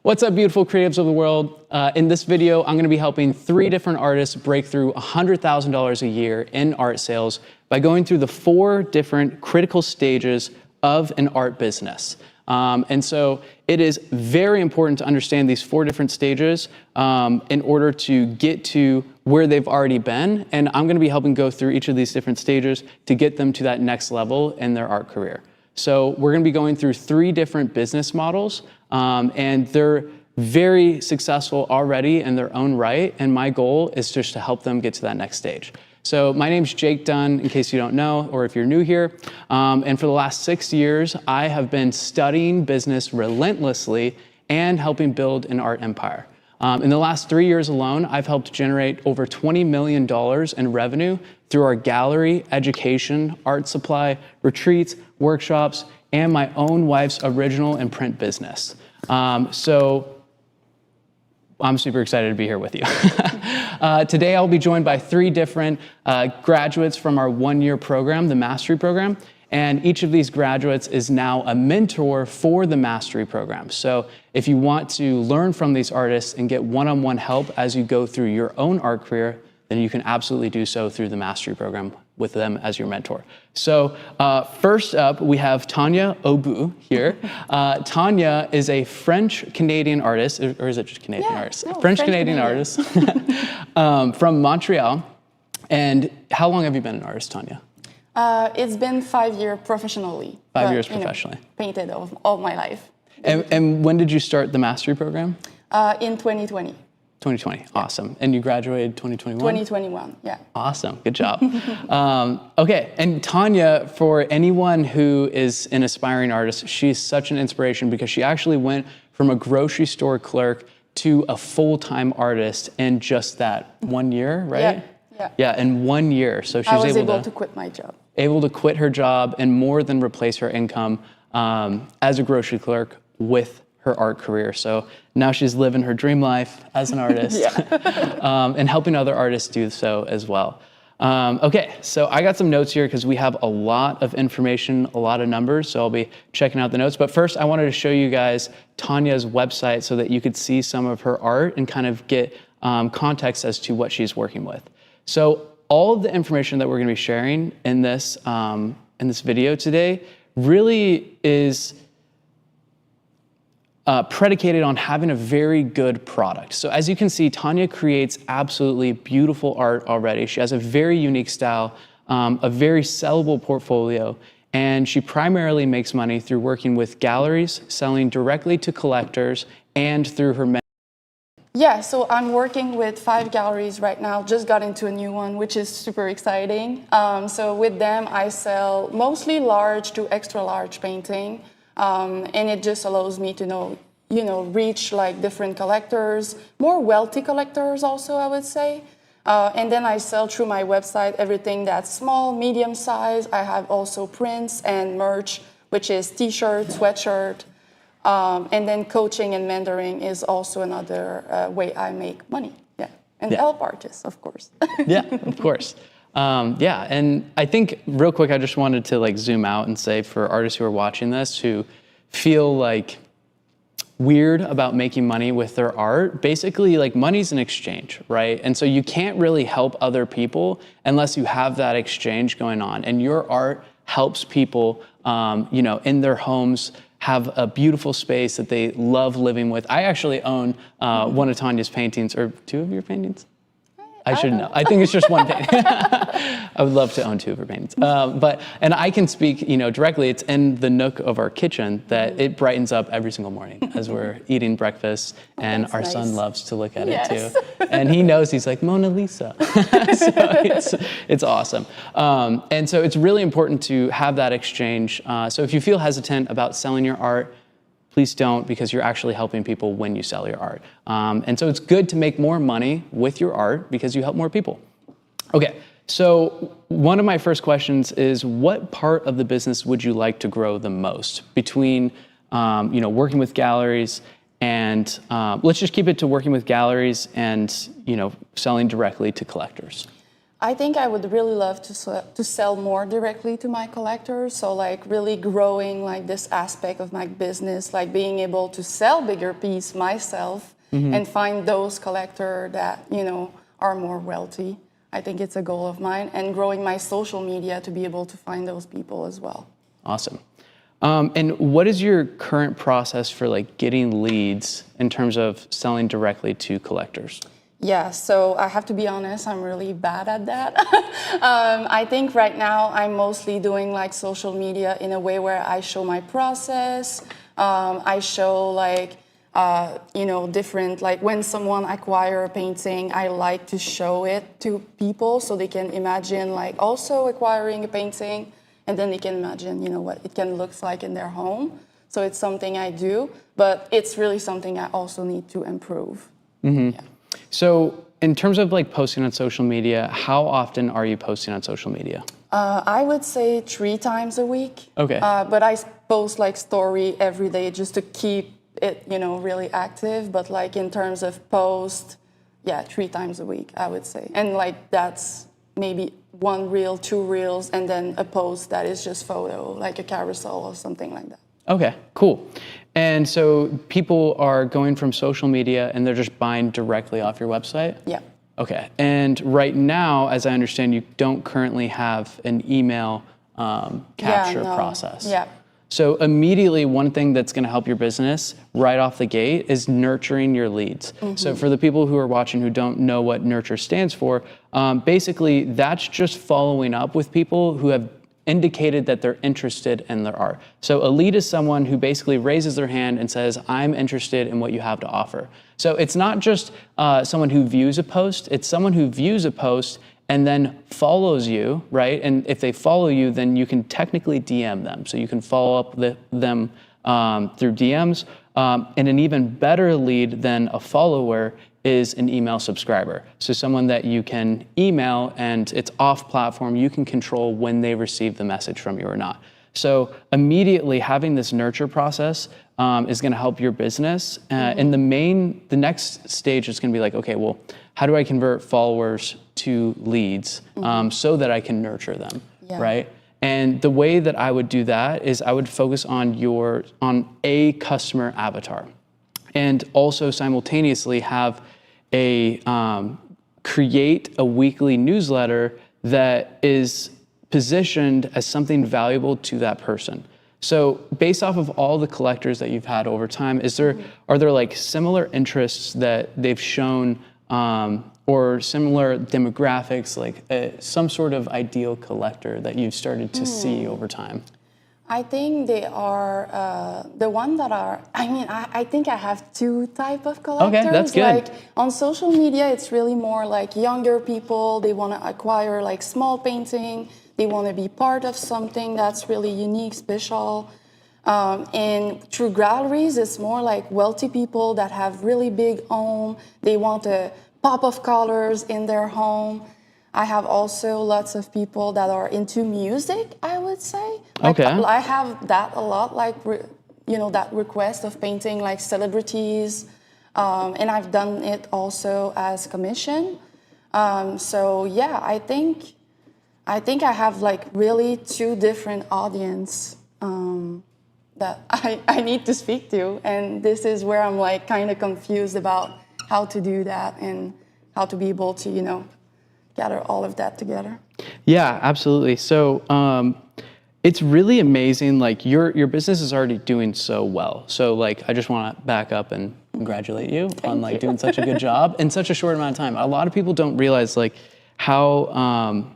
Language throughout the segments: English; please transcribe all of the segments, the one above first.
What's up, beautiful creatives of the world? In this video, I'm gonna be helping 3 different artists break through $100,000 a year in art sales by going through the 4 different critical stages of an art business. And so it is very important to understand these 4 different stages in order to get to where they've already been. And I'm gonna be helping go through each of these different stages to get them to that next level in their art career. So we're gonna be going through 3 different business models, and they're very successful already in their own right. And my goal is just to help them get to that next stage. So my name's Jake Dunn, in case you don't know, or if you're new here. And for the last 6 years, I have been studying business relentlessly and helping build an art empire. In the last 3 years alone, I've helped generate over $20 million in revenue through our gallery, education, art supply, retreats, workshops, and my own wife's original and print business. So I'm super excited to be here with you. Today, I'll be joined by 3 different graduates from our 1-year program, the Mastery Program. And each of these graduates is now a mentor for the Mastery Program. So if you want to learn from these artists and get one-on-one help as you go through your own art career, then you can absolutely do so through the Mastery Program with them as your mentor. So first up, we have Tanya Obu here. Tanya is a French-Canadian artist, or is it just Canadian artist? No, French-Canadian artist from Montreal. And how long have you been an artist, Tanya? It's been 5 years professionally. 5 years professionally. Painted all my life. And when did you start the Mastery Program? In 2020. 2020, awesome. And you graduated 2021? 2021, yeah. Awesome, good job. Okay, and Tanya, for anyone who is an aspiring artist, she's such an inspiration because she actually went from a grocery store clerk to a full-time artist in just that 1 year, right? Yeah, in 1 year. So she was able to quit my job. Able to quit her job and more than replace her income as a grocery clerk with her art career. So now she's living her dream life as an artist and helping other artists do so as well. Okay, so I got some notes here because we have a lot of information, a lot of numbers, so I'll be checking out the notes. But first, I wanted to show you guys Tanya's website so that you could see some of her art and kind of get context as to what she's working with. So all of the information that we're going to be sharing in this video today really is predicated on having a very good product. So as you can see, Tanya creates absolutely beautiful art already. She has a very unique style, a very sellable portfolio, and she primarily makes money through working with galleries, selling directly to collectors, and through her Yeah, so I'm working with 5 galleries right now, just got into a new one, which is super exciting. So with them, I sell mostly large to extra large painting. And it just allows me to reach like different collectors, more wealthy collectors also, I would say. And then I sell through my website everything that's small, medium size. I have also prints and merch, which is t-shirt, sweatshirt. And then coaching and mentoring is also another way I make money. Yeah, and help artists, of course. Yeah, of course. Yeah, and I think real quick, I just wanted to like zoom out and say for artists who are watching this who feel like weird about making money with their art, basically like money's an exchange, right? And so you can't really help other people unless you have that exchange going on. And your art helps people, in their homes, have a beautiful space that they love living with. I actually own one of Tanya's paintings, or 2 of your paintings? I should know. I think it's just 1 painting. I would love to own 2 of her paintings. And I can speak, directly. It's in the nook of our kitchen that it brightens up every single morning as we're eating breakfast, and our son loves to look at it too. And he knows, he's like, Mona Lisa. So it's awesome. And so it's really important to have that exchange. So if you feel hesitant about selling your art, please don't, because you're actually helping people when you sell your art. And so it's good to make more money with your art because you help more people. Okay, so one of my first questions is, what part of the business would you like to grow the most between working with galleries and let's just keep it to working with galleries and selling directly to collectors? I think I would really love to sell more directly to my collectors. So like really growing like this aspect of my business, like being able to sell bigger piece myself and find those collectors that, you know, are more wealthy. I think it's a goal of mine, and growing my social media to be able to find those people as well. Awesome. And what is your current process for like getting leads in terms of selling directly to collectors? Yeah, so I have to be honest, I'm really bad at that. I think right now I'm mostly doing like social media in a way where I show my process. I show like, you know, different, like when someone acquire a painting, I like to show it to people so they can imagine like also acquiring a painting, and then they can imagine, you know, what it can look like in their home. So it's something I do, but it's really something I also need to improve. Yeah. So in terms of like posting on social media, how often are you posting on social media? I would say 3 times a week. Okay. But I post like story every day just to keep it, you know, really active. But like in terms of post, yeah, 3 times a week, I would say. And like that's maybe 1 reel, 2 reels, and then a post that is just photo, like a carousel or something like that. Okay, cool. And so people are going from social media and they're just buying directly off your website? Yeah. Okay. And right now, as I understand, you don't currently have an email capture process. Yeah. So immediately, one thing that's going to help your business right off the gate is nurturing your leads. So for the people who are watching who don't know what nurture stands for, basically that's just following up with people who have indicated that they're interested in their art. So a lead is someone who basically raises their hand and says, I'm interested in what you have to offer. So it's not just someone who views a post, it's someone who views a post and then follows you, right? And if they follow you, then you can technically DM them. So you can follow up them through DMs. And an even better lead than a follower is an email subscriber. So someone that you can email and it's off platform, you can control when they receive the message from you or not. So immediately having this nurture process is gonna help your business. And the next stage is gonna be like, okay, well, how do I convert followers to leads so that I can nurture them, right? And the way that I would do that is I would focus on a customer avatar, and also simultaneously have create a weekly newsletter that is positioned as something valuable to that person. So based off of all the collectors that you've had over time, are there like similar interests that they've shown or similar demographics, like some sort of ideal collector that you've started to see over time? I think they are the one that are, I think I have 2 type of collectors. Okay, that's good. Like on social media, it's really more like younger people. They want to acquire like small painting. They want to be part of something that's really unique, special. And through galleries, it's more like wealthy people that have really big home. They want a pop of colors in their home. I have also lots of people that are into music, I would say. Like, okay. I have that a lot, like, you know, that request of painting like celebrities. And I've done it also as commission. So yeah, I think I have like really 2 different audience that I need to speak to. And this is where I'm like kind of confused about how to do that and how to be able to, you know, gather all of that together. Yeah, absolutely. So it's really amazing. Like your business is already doing so well. So like I just want to back up and congratulate you on like doing such a good job in such a short amount of time. A lot of people don't realize like how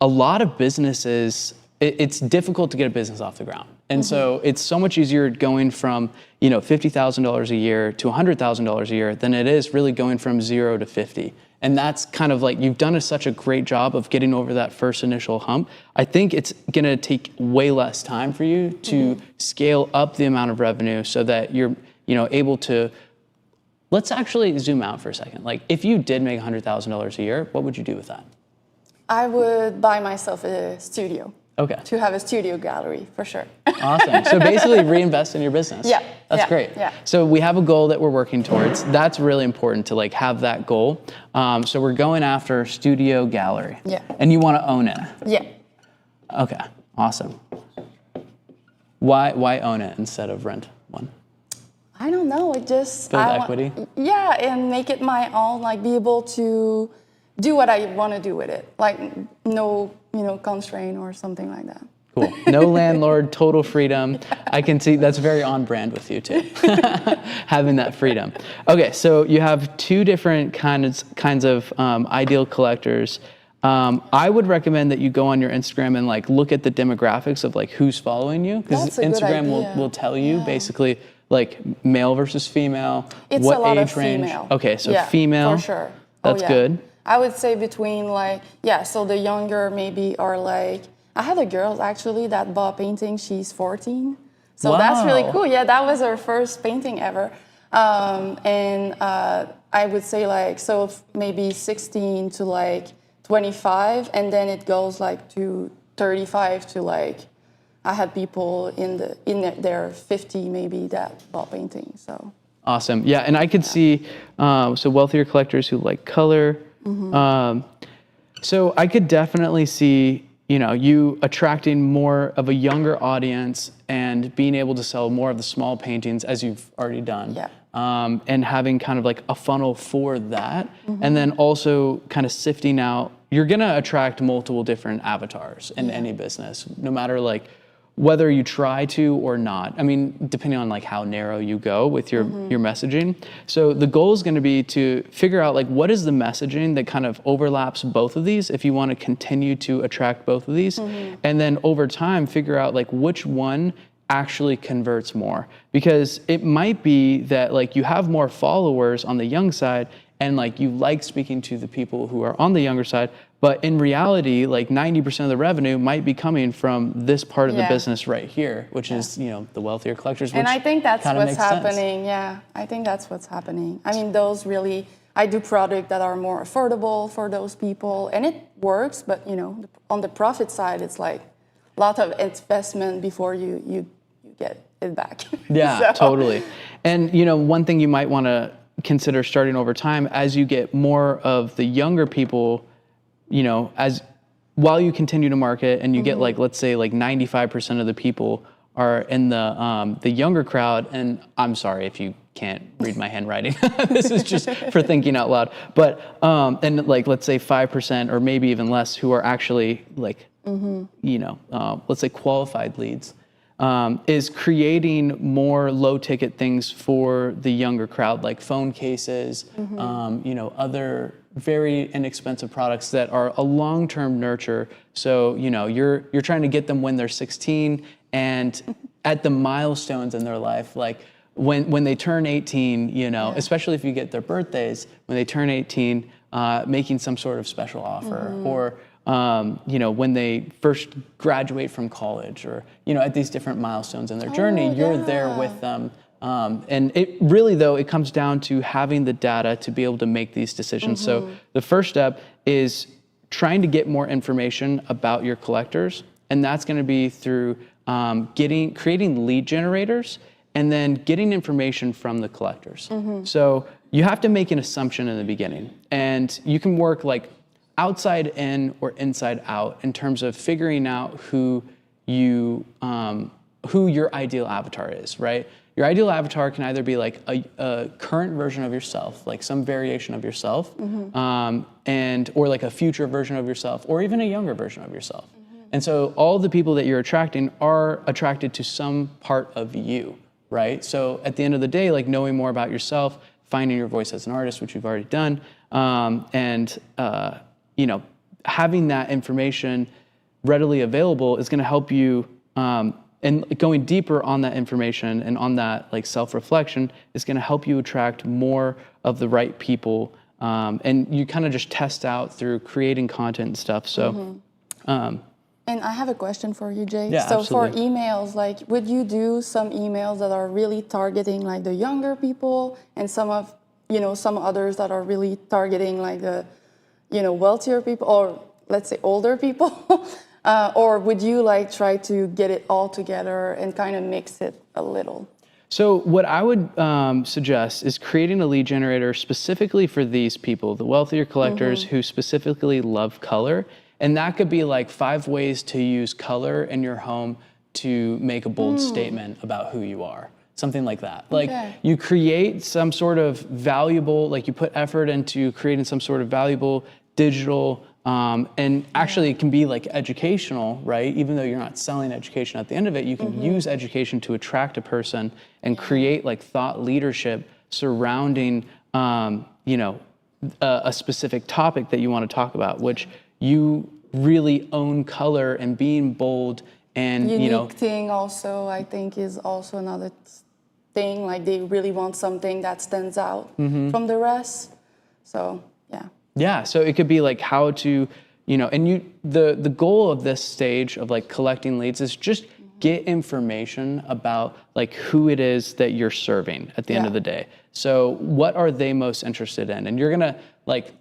a lot of businesses, it's difficult to get a business off the ground. And so it's so much easier going from, you know, $50,000 a year to $100,000 a year than it is really going from 0 to 50. And that's kind of like, you've done such a great job of getting over that first initial hump. I think it's gonna take way less time for you to scale up the amount of revenue so that you're, you know, able to, let's actually zoom out for a second. Like if you did make $100,000 a year, what would you do with that? I would buy myself a studio. Okay. to have a studio gallery for sure. Awesome. So basically reinvest in your business. Yeah. That's yeah, great. Yeah. So we have a goal that we're working towards. That's really important to like have that goal. So we're going after studio gallery. Yeah. And you want to own it. Yeah. Okay. Awesome. Why own it instead of rent one? I don't know. It just Build equity. Yeah, and make it my own. Like be able to do what I want to do with it. Like no, constraint or something like that. Cool. No landlord, total freedom. I can see that's very on brand with you too, having that freedom. Okay, so you have two different kinds of ideal collectors. I would recommend that you go on your Instagram and like look at the demographics of like who's following you, because Instagram will tell you basically like male versus female, it's what a lot age of range. Female. Okay, so female. For sure. That's good. I would say between like, so the younger maybe are like, I had a girl actually that bought painting, she's 14. So that's really cool. Yeah, that was her first painting ever. I would say like, so maybe 16 to like 25, and then it goes like to 35 to like, I had people in their 50 maybe that bought paintings, so. Awesome. Yeah, and I could see, so wealthier collectors who like color. So I could definitely see, you attracting more of a younger audience and being able to sell more of the small paintings as you've already done. Yeah. And having kind of like a funnel for that. And then also kind of sifting out, you're going to attract multiple different avatars in any business, no matter like whether you try to or not. I mean, depending on like how narrow you go with your messaging. So the goal is going to be to figure out like what is the messaging that kind of overlaps both of these if you want to continue to attract both of these. And then over time, figure out like which one actually converts more. Because it might be that like you have more followers on the young side and like you like speaking to the people who are on the younger side, but in reality, like 90% of the revenue might be coming from this part of the business right here, which is, the wealthier collectors. And I think that's what's happening. Yeah, I think that's what's happening. I mean, I do products that are more affordable for those people, and it works. But on the profit side, it's like a lot of investment before you get it back. Yeah, totally. And one thing you might want to consider starting over time as you get more of the younger people. While you continue to market and you get like, let's say like 95% of the people are in the younger crowd, and I'm sorry if you can't read my handwriting. This is just for thinking out loud. But, and like, let's say 5% or maybe even less who are actually like, let's say qualified leads, is creating more low ticket things for the younger crowd, like phone cases, other very inexpensive products that are a long-term nurture. So, you're trying to get them when they're 16 and at the milestones in their life, like when they turn 18, especially if you get their birthdays, when they turn 18, making some sort of special offer or, when they first graduate from college or, at these different milestones in their journey, you're there with them. And it really, though, it comes down to having the data to be able to make these decisions. So the first step is trying to get more information about your collectors. And that's going to be through creating lead generators and then getting information from the collectors. So you have to make an assumption in the beginning. And you can work like outside in or inside out in terms of figuring out who your ideal avatar is, right? Your ideal avatar can either be like a current version of yourself, like some variation of yourself, or like a future version of yourself, or even a younger version of yourself. And so all the people that you're attracting are attracted to some part of you, right? So at the end of the day, like knowing more about yourself, finding your voice as an artist, which you've already done, having that information readily available is going to help you. And going deeper on that information and on that like self-reflection is going to help you attract more of the right people. And you kind of just test out through creating content and stuff. So, and I have a question for you, Jay. Yeah, so absolutely. for emails, like would you do some emails that are really targeting like the younger people and some others that are really targeting like the, wealthier people or let's say older people? Or would you like try to get it all together and kind of mix it a little? So what I would suggest is creating a lead generator specifically for these people, the wealthier collectors who specifically love color. And that could be like 5 ways to use color in your home to make a bold statement about who you are. Something like that. Like you create some sort of valuable, like you put effort into creating some sort of valuable digital, and actually it can be like educational, right? Even though you're not selling education at the end of it, you can use education to attract a person and create like thought leadership surrounding, you know, a specific topic that you want to talk about, which you really own color and being bold and, Unique you know. thing also, I think, is also another thing. Like they really want something that stands out from the rest. So, yeah. Yeah, so it could be like how to, you know, and the goal of this stage of like collecting leads is just get information about like who it is that you're serving at the end of the day. So what are they most interested in? And you're gonna like,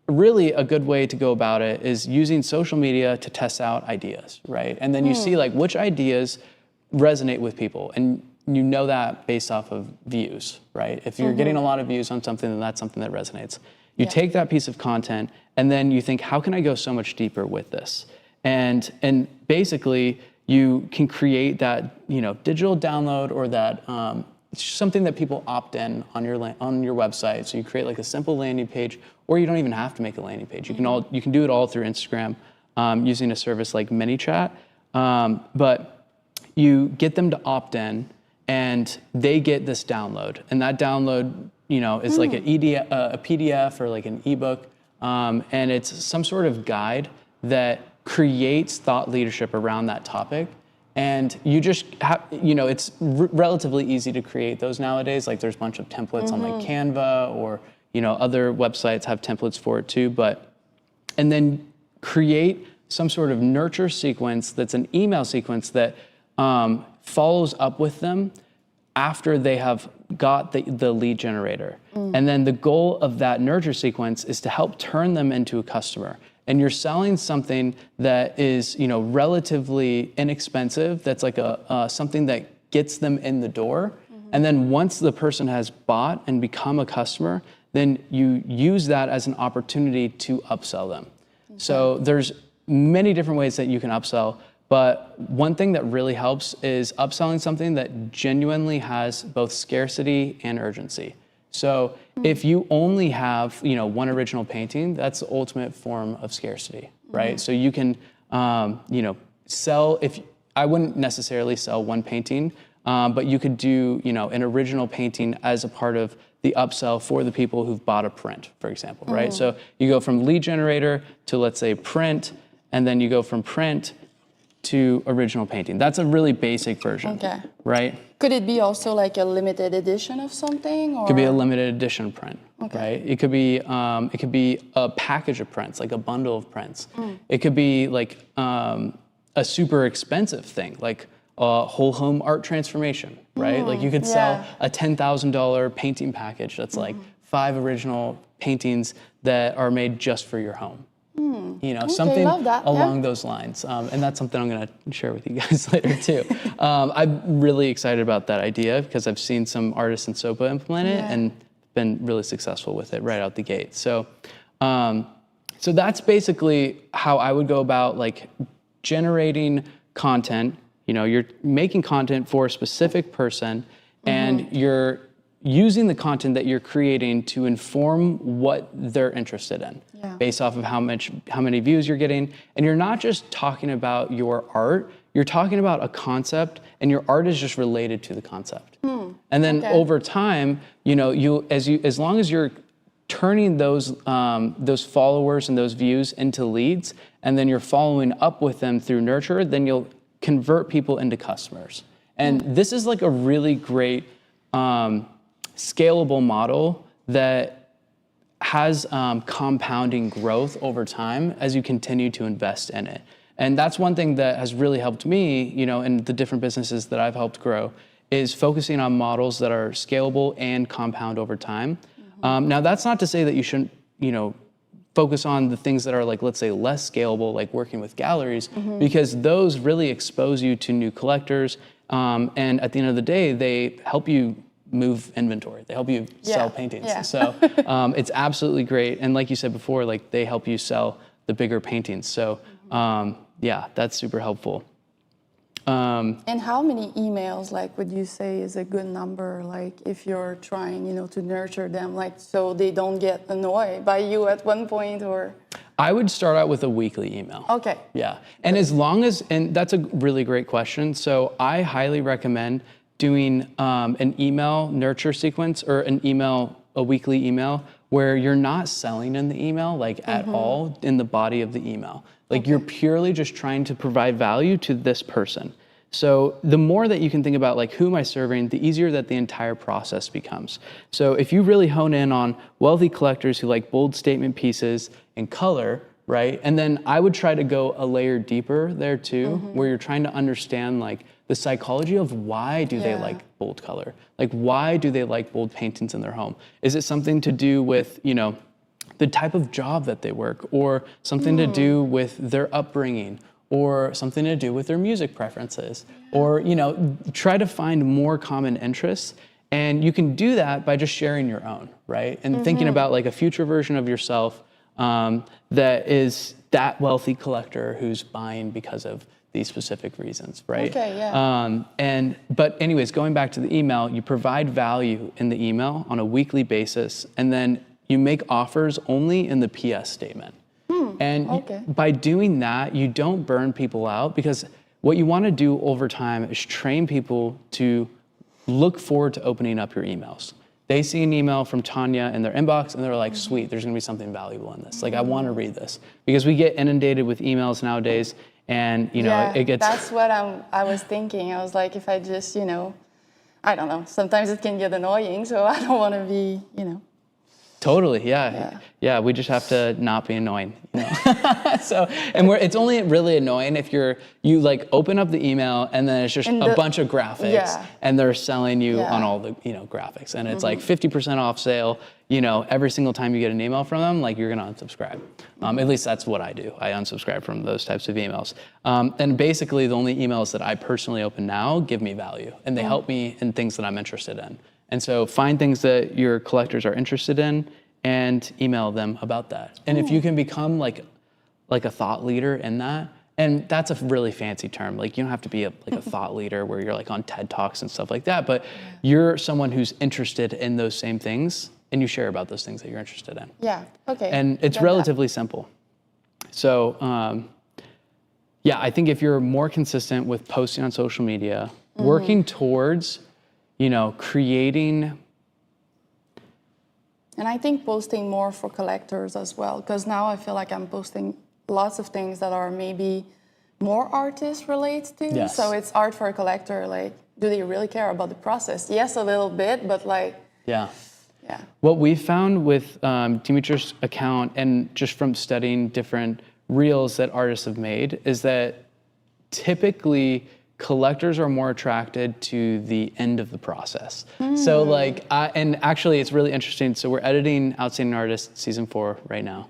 really a good way to go about it is using social media to test out ideas, right? And then you see like which ideas resonate with people, and you know that based off of views, right? If you're getting a lot of views on something, then that's something that resonates. You take that piece of content and then you think, how can I go so much deeper with this? And basically you can create that, you know, digital download or that something that people opt in on your website. So you create like a simple landing page, or you don't even have to make a landing page. You can do it all through Instagram using a service like ManyChat. But you get them to opt in, and they get this download, and that download, you know, is like a PDF or like an ebook, and it's some sort of guide that creates thought leadership around that topic. And you just have, you know, it's relatively easy to create those nowadays. Like there's a bunch of templates on like Canva, or, you know, other websites have templates for it too. And then create some sort of nurture sequence that's an email sequence that follows up with them after they have got the lead generator. And then the goal of that nurture sequence is to help turn them into a customer. And you're selling something that is, you know, relatively inexpensive. That's like something that gets them in the door. And then once the person has bought and become a customer, then you use that as an opportunity to upsell them. So there's many different ways that you can upsell. But one thing that really helps is upselling something that genuinely has both scarcity and urgency. So if you only have, you know, one original painting, that's the ultimate form of scarcity, right? So you can, you know, sell, I wouldn't necessarily sell one painting, but you could do, you know, an original painting as a part of the upsell for the people who've bought a print, for example, right? So you go from lead generator to, let's say, print, and then you go from print to original painting. That's a really basic version, right? Could it be also like a limited edition of something? Or? It could be a limited edition print, right? It could be a package of prints, like a bundle of prints. It could be like a super expensive thing, like a whole home art transformation, right? Like you could sell a $10,000 painting package that's like 5 original paintings that are made just for your home. You know, something along those lines. And that's something I'm going to share with you guys later too. I'm really excited about that idea because I've seen some artists in SOPA implement it and been really successful with it right out the gate. So, so that's basically how I would go about like generating content. You know, you're making content for a specific person, and you're using the content that you're creating to inform what they're interested in based off of how many views you're getting. And you're not just talking about your art, you're talking about a concept, and your art is just related to the concept. And then over time, you know, as long as you're turning those followers and those views into leads, and then you're following up with them through nurture, then you'll convert people into customers. And this is like a really great scalable model that has compounding growth over time as you continue to invest in it. And that's one thing that has really helped me, you know, in the different businesses that I've helped grow, is focusing on models that are scalable and compound over time. Now, that's not to say that you shouldn't, you know, focus on the things that are like, let's say, less scalable, like working with galleries, because those really expose you to new collectors. And at the end of the day, they help you move inventory. They help you sell paintings. Yeah. So it's absolutely great. And like you said before, like they help you sell the bigger paintings. So yeah, that's super helpful. And how many emails, like, would you say is a good number? Like, if you're trying, you know, to nurture them, like, so they don't get annoyed by you at one point, or? I would start out with a weekly email. Okay. Yeah, and as long as, and that's a really great question. So I highly recommend doing an email nurture sequence or a weekly email where you're not selling in the email, like at all in the body of the email. Like you're purely just trying to provide value to this person. So the more that you can think about like, who am I serving, the easier that the entire process becomes. So if you really hone in on wealthy collectors who like bold statement pieces and color, right? And then I would try to go a layer deeper there too, where you're trying to understand like the psychology of why do they like bold color? Like why do they like bold paintings in their home? Is it something to do with, you know, the type of job that they work, or something to do with their upbringing, or something to do with their music preferences, or, you know, try to find more common interests. And you can do that by just sharing your own, right? And thinking about like a future version of yourself that is that wealthy collector who's buying because of these specific reasons, right? Okay, yeah. But anyways, going back to the email, you provide value in the email on a weekly basis, and then you make offers only in the PS statement. And by doing that, you don't burn people out, because what you want to do over time is train people to look forward to opening up your emails. They see an email from Tanya in their inbox and they're like, sweet, there's going to be something valuable in this. Like, I want to read this, because we get inundated with emails nowadays, and you know, it gets. That's what I was thinking. I was like, if I just, you know, I don't know, sometimes it can get annoying, so I don't want to be, you know. Totally, yeah. We just have to not be annoying, you know. So, and it's only really annoying if you like open up the email and then it's just a bunch of graphics, and they're selling you on all the, you know, graphics, and it's like 50% off sale. You know, every single time you get an email from them, like you're gonna unsubscribe. At least that's what I do. I unsubscribe from those types of emails. And basically, the only emails that I personally open now give me value, and they help me in things that I'm interested in. And so find things that your collectors are interested in and email them about that. And if you can become like a thought leader in that, and that's a really fancy term. Like, you don't have to be like a thought leader where you're like on TED Talks and stuff like that, but you're someone who's interested in those same things, and you share about those things that you're interested in. Yeah, okay. And it's relatively simple. So, yeah, I think if you're more consistent with posting on social media, working towards, you know, creating. And I think posting more for collectors as well, because now I feel like I'm posting lots of things that are maybe more artist related to. Yes. So it's art for a collector. Like, do they really care about the process? Yes, a little bit, but like. Yeah. Yeah. What we found with Dimitri's account, and just from studying different reels that artists have made, is that typically collectors are more attracted to the end of the process. So like, and actually it's really interesting. So we're editing Outstanding Artist season 4 right now,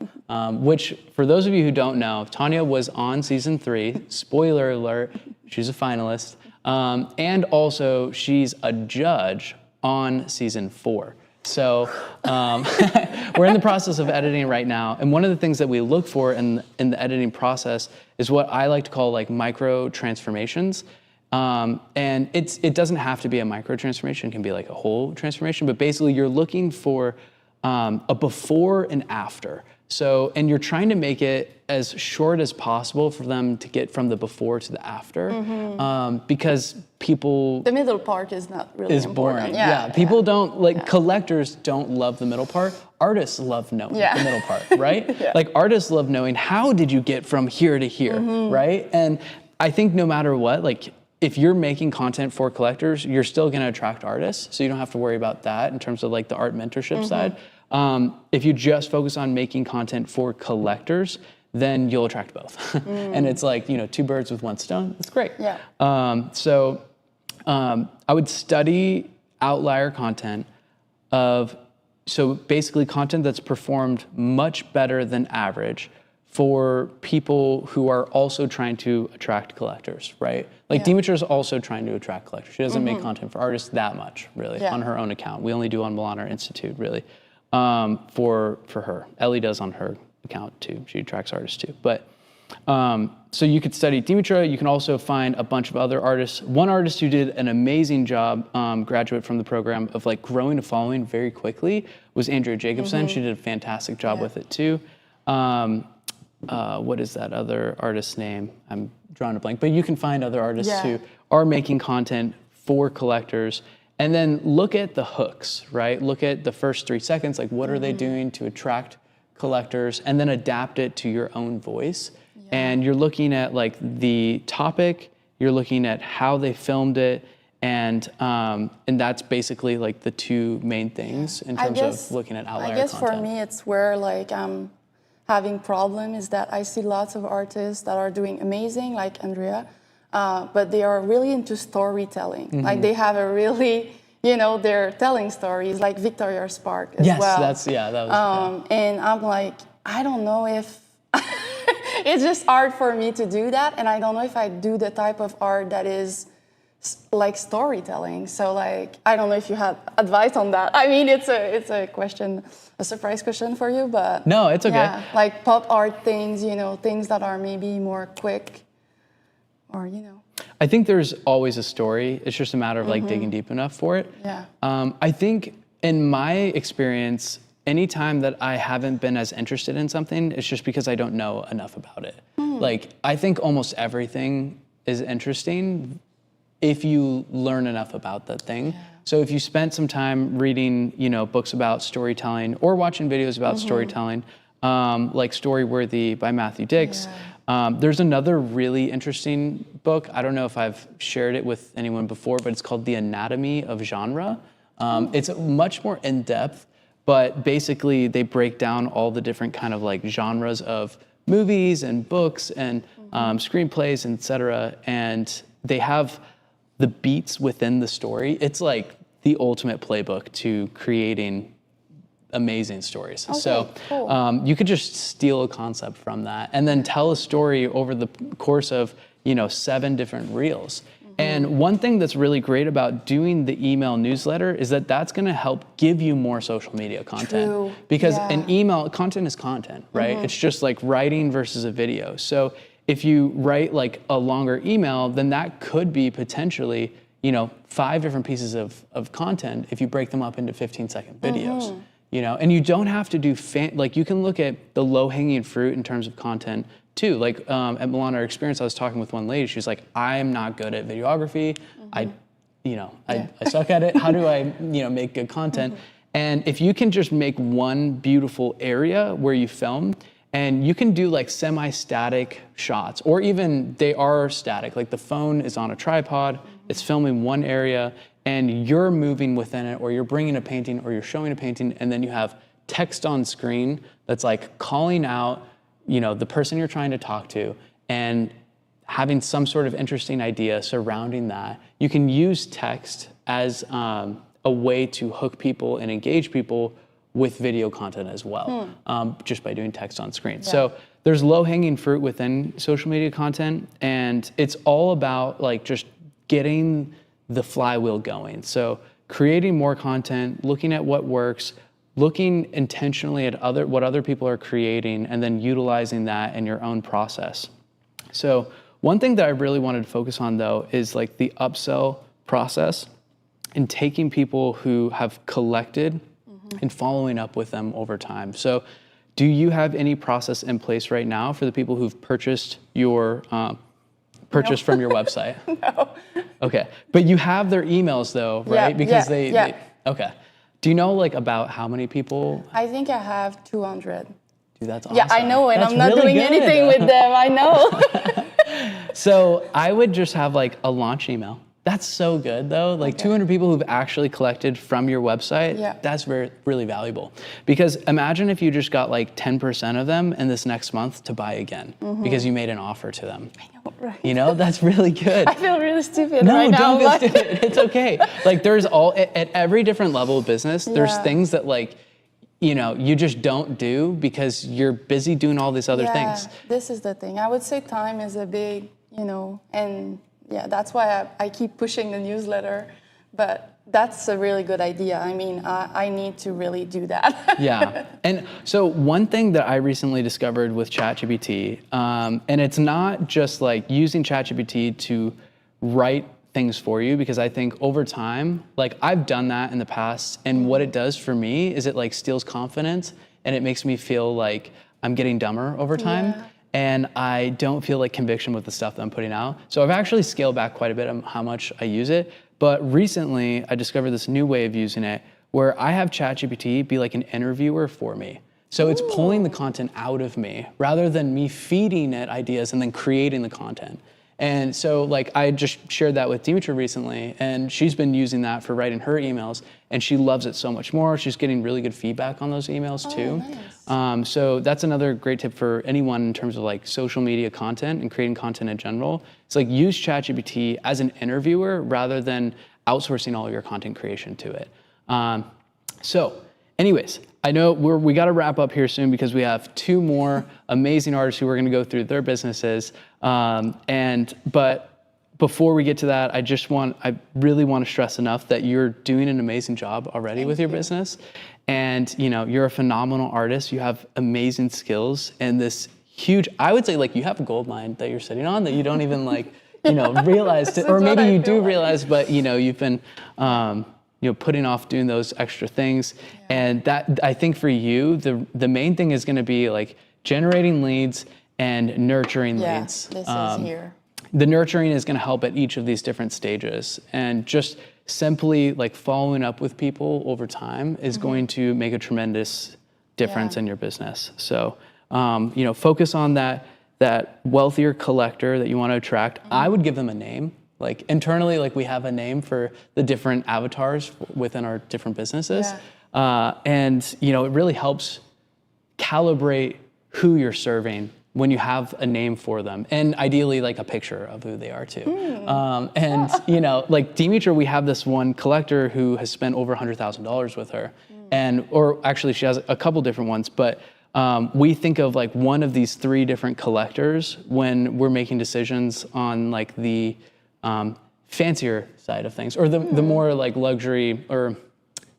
which for those of you who don't know, Tanya was on season 3, spoiler alert, she's a finalist. And also she's a judge on season 4. So we're in the process of editing right now. And one of the things that we look for in the editing process is what I like to call like micro transformations. And it doesn't have to be a micro transformation, it can be like a whole transformation, but basically you're looking for a before and after. So, and you're trying to make it as short as possible for them to get from the before to the after, because people... The middle part is not really important. Boring. Yeah, people don't, like, collectors don't love the middle part. Artists love knowing the middle part, right? Like, artists love knowing, how did you get from here to here, right? And I think no matter what, like, if you're making content for collectors, you're still gonna attract artists, so you don't have to worry about that in terms of like the art mentorship side. If you just focus on making content for collectors, then you'll attract both. And it's like, you know, 2 birds with 1 stone. It's great. Yeah. I would study outlier content of so basically content that's performed much better than average for people who are also trying to attract collectors, right? Like Dimitra's also trying to attract collectors. She doesn't make content for artists that much, really, on her own account. We only do on Milan Institute, really, for her. Ellie does on her account too. She attracts artists too. But so you could study Dimitra. You can also find a bunch of other artists. One artist who did an amazing job, graduate from the program, of like growing a following very quickly was Andrea Jacobson. She did a fantastic job with it too. What is that other artist's name? I'm drawing a blank, but you can find other artists who are making content for collectors, and then look at the hooks, right? Look at the first 3 seconds, like what are they doing to attract collectors, and then adapt it to your own voice. And you're looking at like the topic, you're looking at how they filmed it, and that's basically like the two main things in terms of looking at outlier content. I guess for me, it's where like having problem is that I see lots of artists that are doing amazing, like Andrea, but they are really into storytelling. Like they have a really, they're telling stories, like Victoria Spark as well. Yes, that was. And I'm like, I don't know if it's just hard for me to do that, and I don't know if I do the type of art that is like storytelling. So like, I don't know if you have advice on that. I mean, it's a question, a surprise question for you, but no, it's okay. Yeah, like pop art things, things that are maybe more quick, or I think there's always a story. It's just a matter of like digging deep enough for it. Yeah. I think in my experience, anytime that I haven't been as interested in something, it's just because I don't know enough about it. Like, I think almost everything is interesting if you learn enough about that thing. So if you spent some time reading, books about storytelling or watching videos about storytelling, like Storyworthy by Matthew Dix, there's another really interesting book. I don't know if I've shared it with anyone before, but it's called The Anatomy of Genre. It's much more in-depth, but basically they break down all the different kind of like genres of movies and books and screenplays, et cetera. And they have the beats within the story. It's like the ultimate playbook to creating amazing stories. Okay, so cool. you could just steal a concept from that and then tell a story over the course of 7 different reels. And one thing that's really great about doing the email newsletter is that that's going to help give you more social media content. True. Because an email content is content, right? It's just like writing versus a video. So if you write like a longer email, then that could be potentially, 5 different pieces of content if you break them up into 15-second videos. And you don't have to do like you can look at the low-hanging fruit in terms of content too. Like at Milan, our experience, I was talking with one lady. She's like, I'm not good at videography. I suck at it. How do I, make good content? And if you can just make one beautiful area where you film, and you can do like semi-static shots, or even they are static. Like the phone is on a tripod, it's filming one area, and you're moving within it, or you're bringing a painting, or you're showing a painting, and then you have text on screen that's like calling out, the person you're trying to talk to, and having some sort of interesting idea surrounding that. You can use text as a way to hook people and engage people with video content as well, just by doing text on screen. So there's low-hanging fruit within social media content, and it's all about like just getting the flywheel going. So creating more content, looking at what works, looking intentionally at what other people are creating, and then utilizing that in your own process. So one thing that I really wanted to focus on though is like the upsell process and taking people who have collected and following up with them over time. So do you have any process in place right now for the people who've purchased your from your website? No. Okay, but you have their emails though, right? Yeah, because yeah. they okay. Do you know like about how many people? I think I have 200. Dude, that's awesome. Yeah, I know, and That's I'm not really doing good. anything with them, I know. So I would just have like a launch email. That's so good though. Like 200 people who've actually collected from your website, that's really valuable. Because imagine if you just got like 10% of them in this next month to buy again because you made an offer to them. I know, right? That's really good. I feel really stupid right now. No, don't feel stupid. It's okay. Like there's at every different level of business, there's things that like you just don't do because you're busy doing all these other things. This is the thing. I would say time is a big, and yeah, that's why I keep pushing the newsletter. But that's a really good idea. I mean, I need to really do that. Yeah. And so one thing that I recently discovered with ChatGPT, and it's not just like using ChatGPT to write things for you, because I think over time, like I've done that in the past, and what it does for me is it like steals confidence, and it makes me feel like I'm getting dumber over time. Yeah. And I don't feel like conviction with the stuff that I'm putting out. So I've actually scaled back quite a bit on how much I use it. But recently I discovered this new way of using it where I have ChatGPT be like an interviewer for me. So it's pulling the content out of me rather than me feeding it ideas and then creating the content. And so like I just shared that with Dimitra recently, and she's been using that for writing her emails, and she loves it so much more. She's getting really good feedback on those emails too. Nice. So that's another great tip for anyone in terms of like social media content and creating content in general. It's like use ChatGPT as an interviewer rather than outsourcing all of your content creation to it. So anyways, I know we got to wrap up here soon because we have two more amazing artists who are going to go through their businesses. But before we get to that, I really want to stress enough that you're doing an amazing job already with your business. And, you're a phenomenal artist. You have amazing skills and this huge, I would say like you have a gold mine that you're sitting on that you don't even like, realize, or maybe you do realize, but you've been, putting off doing those extra things. Yeah. And that, I think for you, the main thing is going to be like generating leads and nurturing leads. This is here. The nurturing is going to help at each of these different stages, and just simply like following up with people over time is going to make a tremendous difference in your business. So, focus on that wealthier collector that you want to attract. I would give them a name. Like internally, like we have a name for the different avatars within our different businesses. Yeah. And it really helps calibrate who you're serving when you have a name for them, and ideally like a picture of who they are too. Like Dimitra, we have this one collector who has spent over $100,000 with her, or actually she has a couple different ones, but we think of like one of these three different collectors when we're making decisions on like the fancier side of things, or the more like luxury or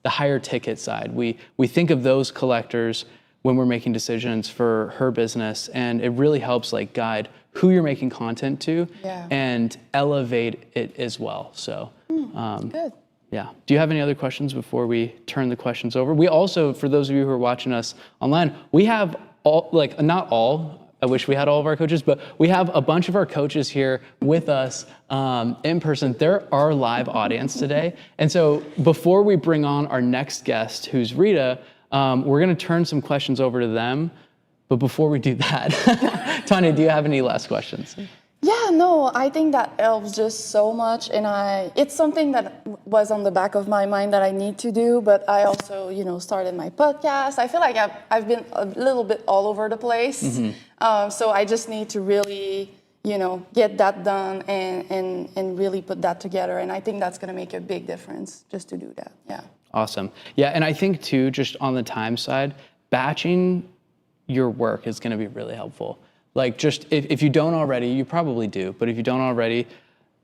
the higher ticket side. We think of those collectors when we're making decisions for her business, and it really helps like guide who you're making content to and elevate it as well. So, good. Yeah. Do you have any other questions before we turn the questions over? We also, for those of you who are watching us online, we have not all, I wish we had all of our coaches, but we have a bunch of our coaches here with us in person. They're our live audience today. And so before we bring on our next guest, who's Rita, we're going to turn some questions over to them. But before we do that, Tanya, do you have any last questions? Yeah, no, I think that helps just so much. And it's something that was on the back of my mind that I need to do. But I also, started my podcast. I feel like I've been a little bit all over the place. So I just need to really, get that done and really put that together. And I think that's going to make a big difference just to do that. Yeah. Awesome. Yeah, and I think too, just on the time side, batching your work is going to be really helpful. Like just if you don't already, you probably do, but if you don't already,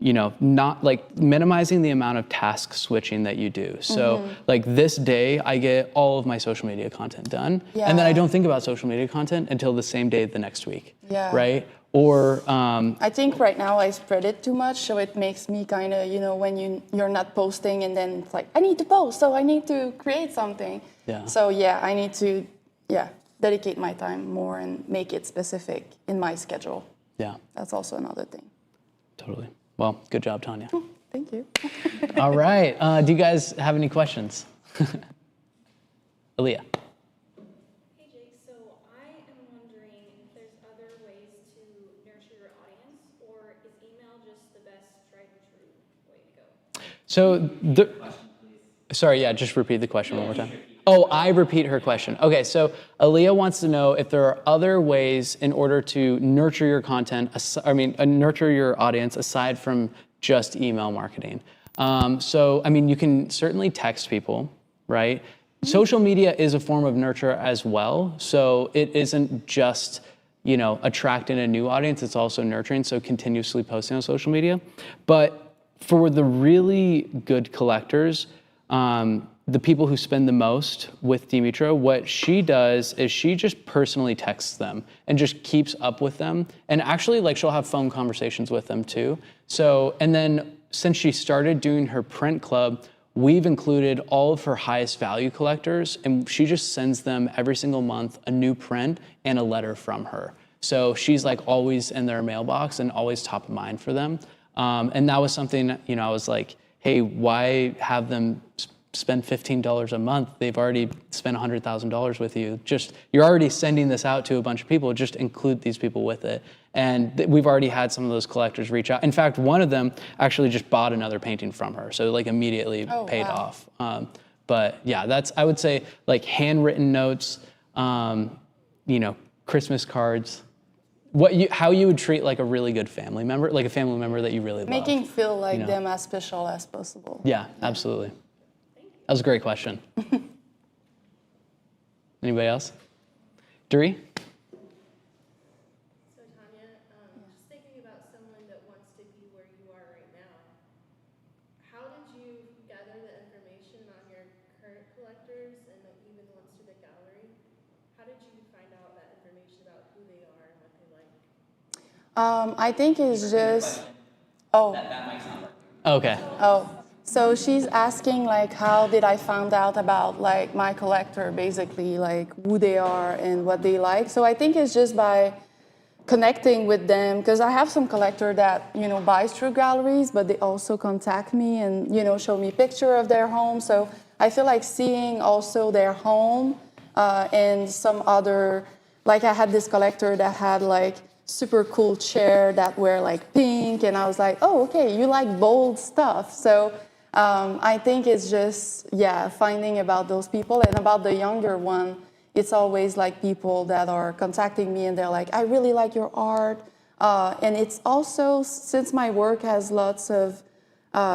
not like minimizing the amount of task switching that you do. So like this day, I get all of my social media content done, and then I don't think about social media content until the same day the next week, right? Or I think right now I spread it too much, so it makes me kind of, when you're not posting, and then it's like, I need to post, so I need to create something. Yeah. So I need to, dedicate my time more and make it specific in my schedule. Yeah. That's also another thing. Totally. Well, good job, Tanya. Thank you. All right. Do you guys have any questions? Aaliyah. So, sorry, just repeat the question one more time. Oh, I repeat her question. Okay, so Aaliyah wants to know if there are other ways in order to nurture your content, nurture your audience aside from just email marketing. You can certainly text people, right? Social media is a form of nurture as well. So it isn't just, attracting a new audience, it's also nurturing. So continuously posting on social media. But for the really good collectors, the people who spend the most with Dimitra, what she does is she just personally texts them and just keeps up with them. And actually, she'll have phone conversations with them too. So, and then since she started doing her print club, we've included all of her highest value collectors, and she just sends them every single month a new print and a letter from her. So she's always in their mailbox and always top of mind for them. And that was something, I was like, hey, why have them spend $15 a month? They've already spent $100,000 with you. You're already sending this out to a bunch of people. Just include these people with it. And we've already had some of those collectors reach out. In fact, one of them actually just bought another painting from her. So immediately paid off. But yeah, I would say handwritten notes, Christmas cards, how you would treat a really good family member, a family member that you really love. Making feel like them as special as possible. Yeah, absolutely. That was a great question. Anybody else? Dori? So Tanya, just thinking about someone that wants to be where you are right now, how did you gather the information on your current collectors and even the ones through the gallery? How did you find out that information about who they are and what they like? I think it's just, That mic's not working. Okay. So she's asking how did I find out about my collector, basically who they are and what they like. So I think it's just by connecting with them, because I have some collector that buys through galleries, but they also contact me and show me picture of their home. So I feel like seeing also their home and some other, I had this collector that had super cool chair that were pink, and I was like, oh, okay, you like bold stuff. So I think it's just, finding about those people. And about the younger one, it's always people that are contacting me and they're like, I really like your art. And it's also, since my work has lots of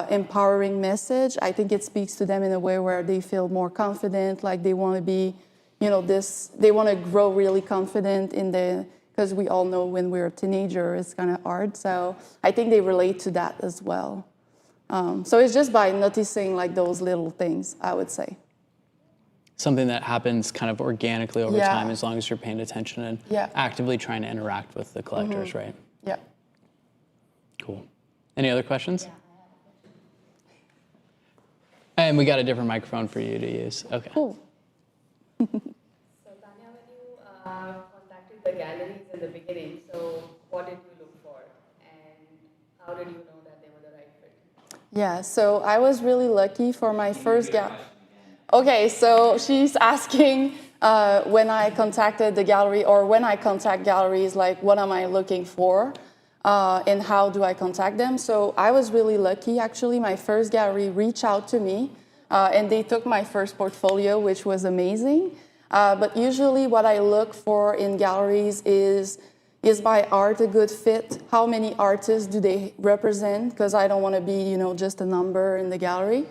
empowering message, I think it speaks to them in a way where they feel more confident, they want to be, they want to grow really confident because we all know when we're a teenager, it's kind of hard. So I think they relate to that as well. So it's just by noticing those little things, I would say. Something that happens kind of organically over time, as long as you're paying attention and actively trying to interact with the collectors, right? Yeah. Cool. Any other questions? And we got a different microphone for you to use. Okay. Cool. So Tanya, when you contacted the galleries in the beginning, so what did you look for? And how did you know that they were the right fit? Yeah, so I was really lucky for my first gallery. Okay, so she's asking when I contacted the gallery, or when I contact galleries, what am I looking for and how do I contact them? So I was really lucky, actually. My first gallery reached out to me and they took my first portfolio, which was amazing. But usually what I look for in galleries is my art a good fit? How many artists do they represent? Because I don't want to be, just a number in the gallery.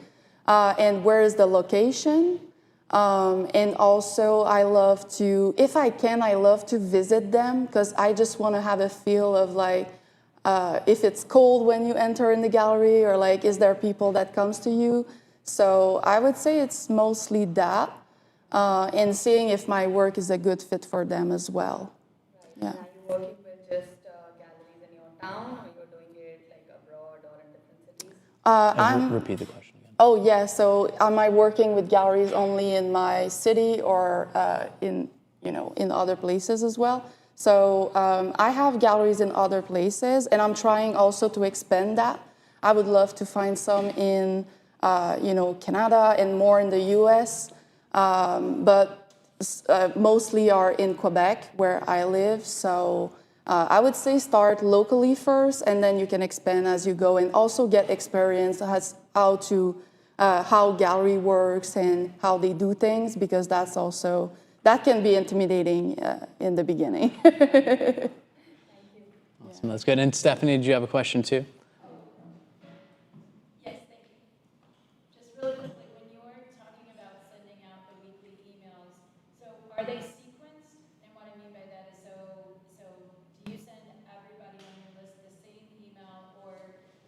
And where is the location? And also I love to, if I can, I love to visit them, because I just want to have a feel of if it's cold when you enter in the gallery, or is there people that comes to you? So I would say it's mostly that, and seeing if my work is a good fit for them as well. Right. Yeah. Are you working with just galleries in your town, or you're doing it abroad or in different cities? Repeat the question again. Oh yeah, so am I working with galleries only in my city, or in other places as well? So I have galleries in other places, and I'm trying also to expand that. I would love to find some in Canada and more in the US, but mostly are in Quebec, where I live. So I would say start locally first, and then you can expand as you go, and also get experience as how gallery works and how they do things, because that can be intimidating in the beginning. Thank you. Awesome, that's good. And Stephanie, did you have a question too? Yes, thank you. Just really quickly, when you were talking about sending out the Are they sequenced? And what I mean by that is, so do you send everybody on your list the same email, or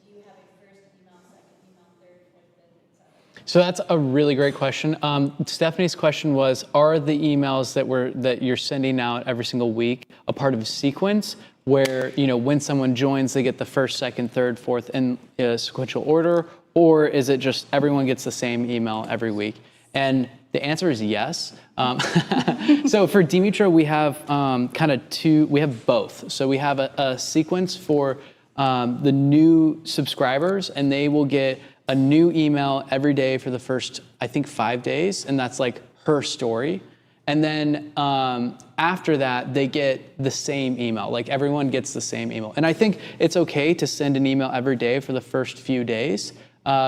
do you have a first email, second email, third, fourth, fifth, etc.? So that's a really great question. Stephanie's question was, are the emails that you're sending out every single week a part of a sequence where, when someone joins, they get the first, second, third, fourth in sequential order, or is it just everyone gets the same email every week? And the answer is yes. So for Dimitra, we have we have both. So we have a sequence for the new subscribers, and they will get a new email every day for the first, I think, 5 days, and that's like her story. And then after that, they get the same email. Like everyone gets the same email. And I think it's okay to send an email every day for the first few days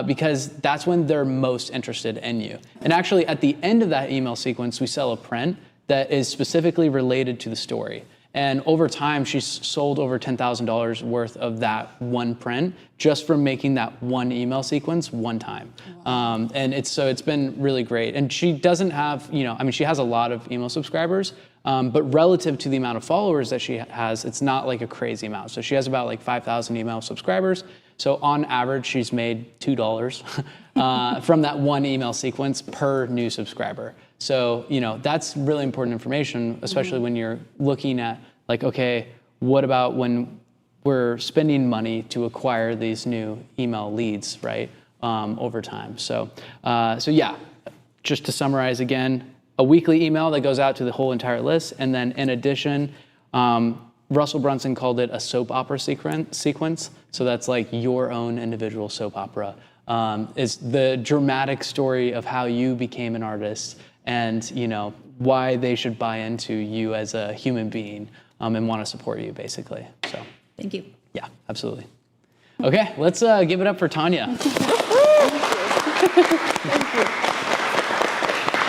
because that's when they're most interested in you. And actually, at the end of that email sequence, we sell a print that is specifically related to the story. And over time, she's sold over $10,000 worth of that one print just from making that one email sequence one time. Wow. And it's been really great. And she doesn't have, she has a lot of email subscribers, but relative to the amount of followers that she has, it's not like a crazy amount. So she has about like 5,000 email subscribers. So on average, she's made $2 from that one email sequence per new subscriber. So, that's really important information, especially when you're looking at like, okay, what about when we're spending money to acquire these new email leads, right, over time. So yeah, just to summarize again, a weekly email that goes out to the whole entire list. And then in addition, Russell Brunson called it a soap opera sequence. So that's like your own individual soap opera. Is the dramatic story of how you became an artist and why they should buy into you as a human being and want to support you, basically. So Thank you. yeah, absolutely. Okay, let's give it up for Tanya.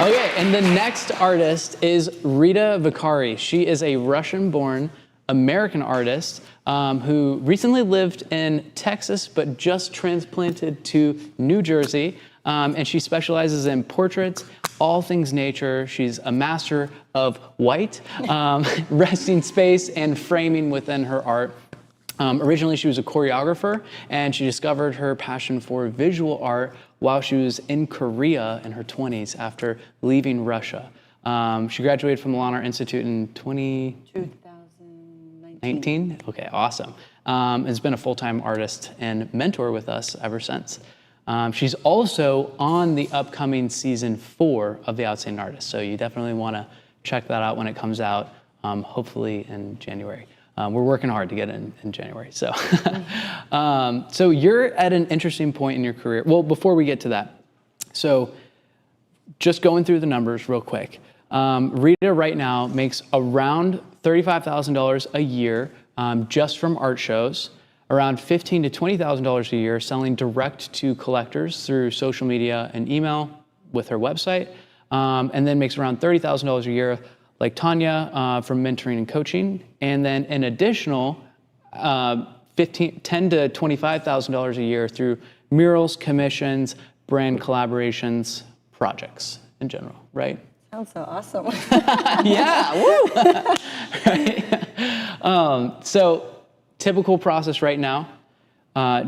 Okay, and the next artist is Rita Vicari. She is a Russian-born American artist who recently lived in Texas but just transplanted to New Jersey. And she specializes in portraits, all things nature. She's a master of white, resting space, and framing within her art. Originally, she was a choreographer, and she discovered her passion for visual art while she was in Korea in her 20s after leaving Russia. She graduated from Milan Art Institute in 2019. Okay, awesome. Has been a full-time artist and mentor with us ever since. She's also on the upcoming season 4 of The Outstanding Artist, so you definitely want to check that out when it comes out, hopefully in January. We're working hard to get it in January. So, so you're at an interesting point in your career. Well, before we get to that, so just going through the numbers real quick. Rita right now makes around $35,000 a year just from art shows, around $15,000 to $20,000 a year selling direct to collectors through social media and email with her website, and then makes around $30,000 a year like Tanya from mentoring and coaching, and then an additional $10,000 to $25,000 a year through murals, commissions, brand collaborations, projects in general, right? Sounds so awesome. Yeah, woo! Right? So typical process right now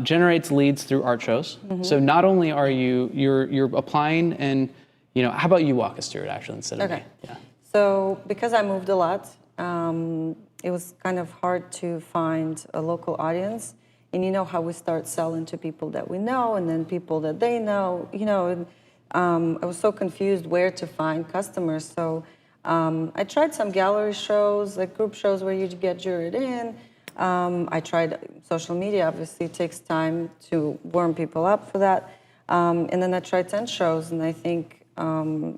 generates leads through art shows. Mm-hmm. So not only are you're applying, and how about you walk us through it actually instead of me? Yeah. So because I moved a lot, it was kind of hard to find a local audience. And you know how we start selling to people that we know and then people that they know, and I was so confused where to find customers. So I tried some gallery shows, like group shows where you get juried in. I tried social media. Obviously, it takes time to warm people up for that. And then I tried tent shows, and I think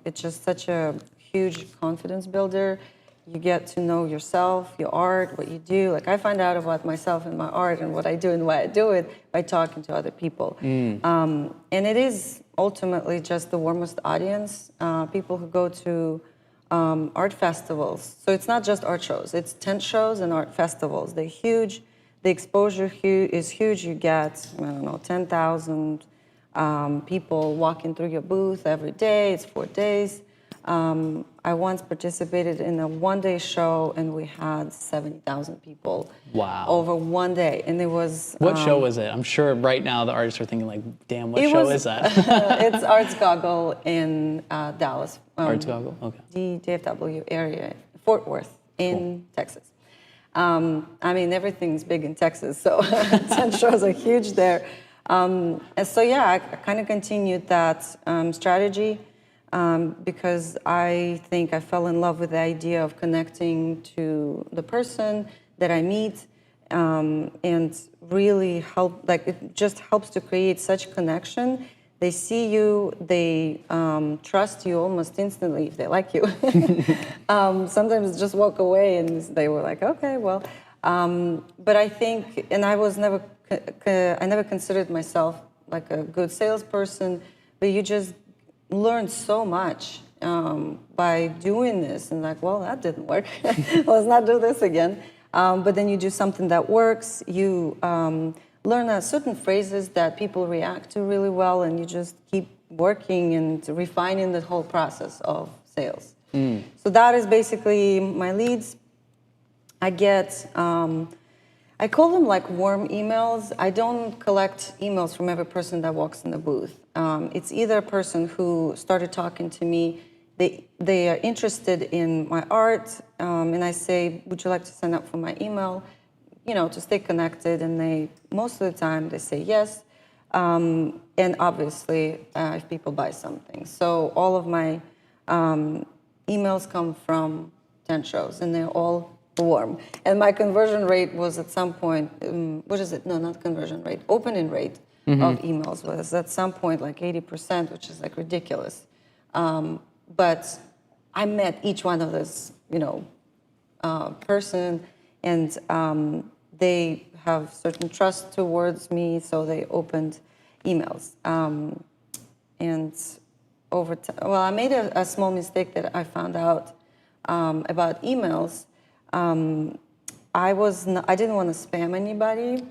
it's just such a huge confidence builder. You get to know yourself, your art, what you do. Like I find out about myself and my art and what I do and why I do it by talking to other people. And it is ultimately just the warmest audience, people who go to art festivals. So it's not just art shows, it's tent shows and art festivals. They're huge. The exposure is huge. You get, 10,000 people walking through your booth every day. It's 4 days. I once participated in a one-day show, and we had 70,000 people. Wow. Over one day, and it was. What show was it? I'm sure right now the artists are thinking like, damn, what It show was- is that? It's Arts Goggle in Dallas. Arts Goggle, okay. The DFW area, Fort Worth in Texas. I mean, everything's big in Texas, so 10 shows are huge there. And so, yeah, I kind of continued that strategy because I think I fell in love with the idea of connecting to the person that I meet and really help, like it just helps to create such connection. They see you, they trust you almost instantly if they like you. Sometimes just walk away and they were like, okay, well. But I think, and I never considered myself like a good salesperson, but you just learn so much by doing this and like, well, that didn't work. Let's not do this again. But then you do something that works, you learn certain phrases that people react to really well, and you just keep working and refining the whole process of sales. So that is basically my leads. I get, I call them like warm emails. I don't collect emails from every person that walks in the booth. It's either a person who started talking to me, they are interested in my art, and I say, would you like to sign up for my email? You know, to stay connected, and they, most of the time, they say yes. And obviously, if people buy something. So all of my emails come from 10 shows, and they're all warm. And my conversion rate was at some point, what is it? No, not conversion rate. Opening rate of emails was at some point like 80%, which is like ridiculous. But I met each one of this, you know, person, and they have certain trust towards me, so they opened emails. And over time, well, I made a small mistake that I found out about emails. I didn't want to spam anybody.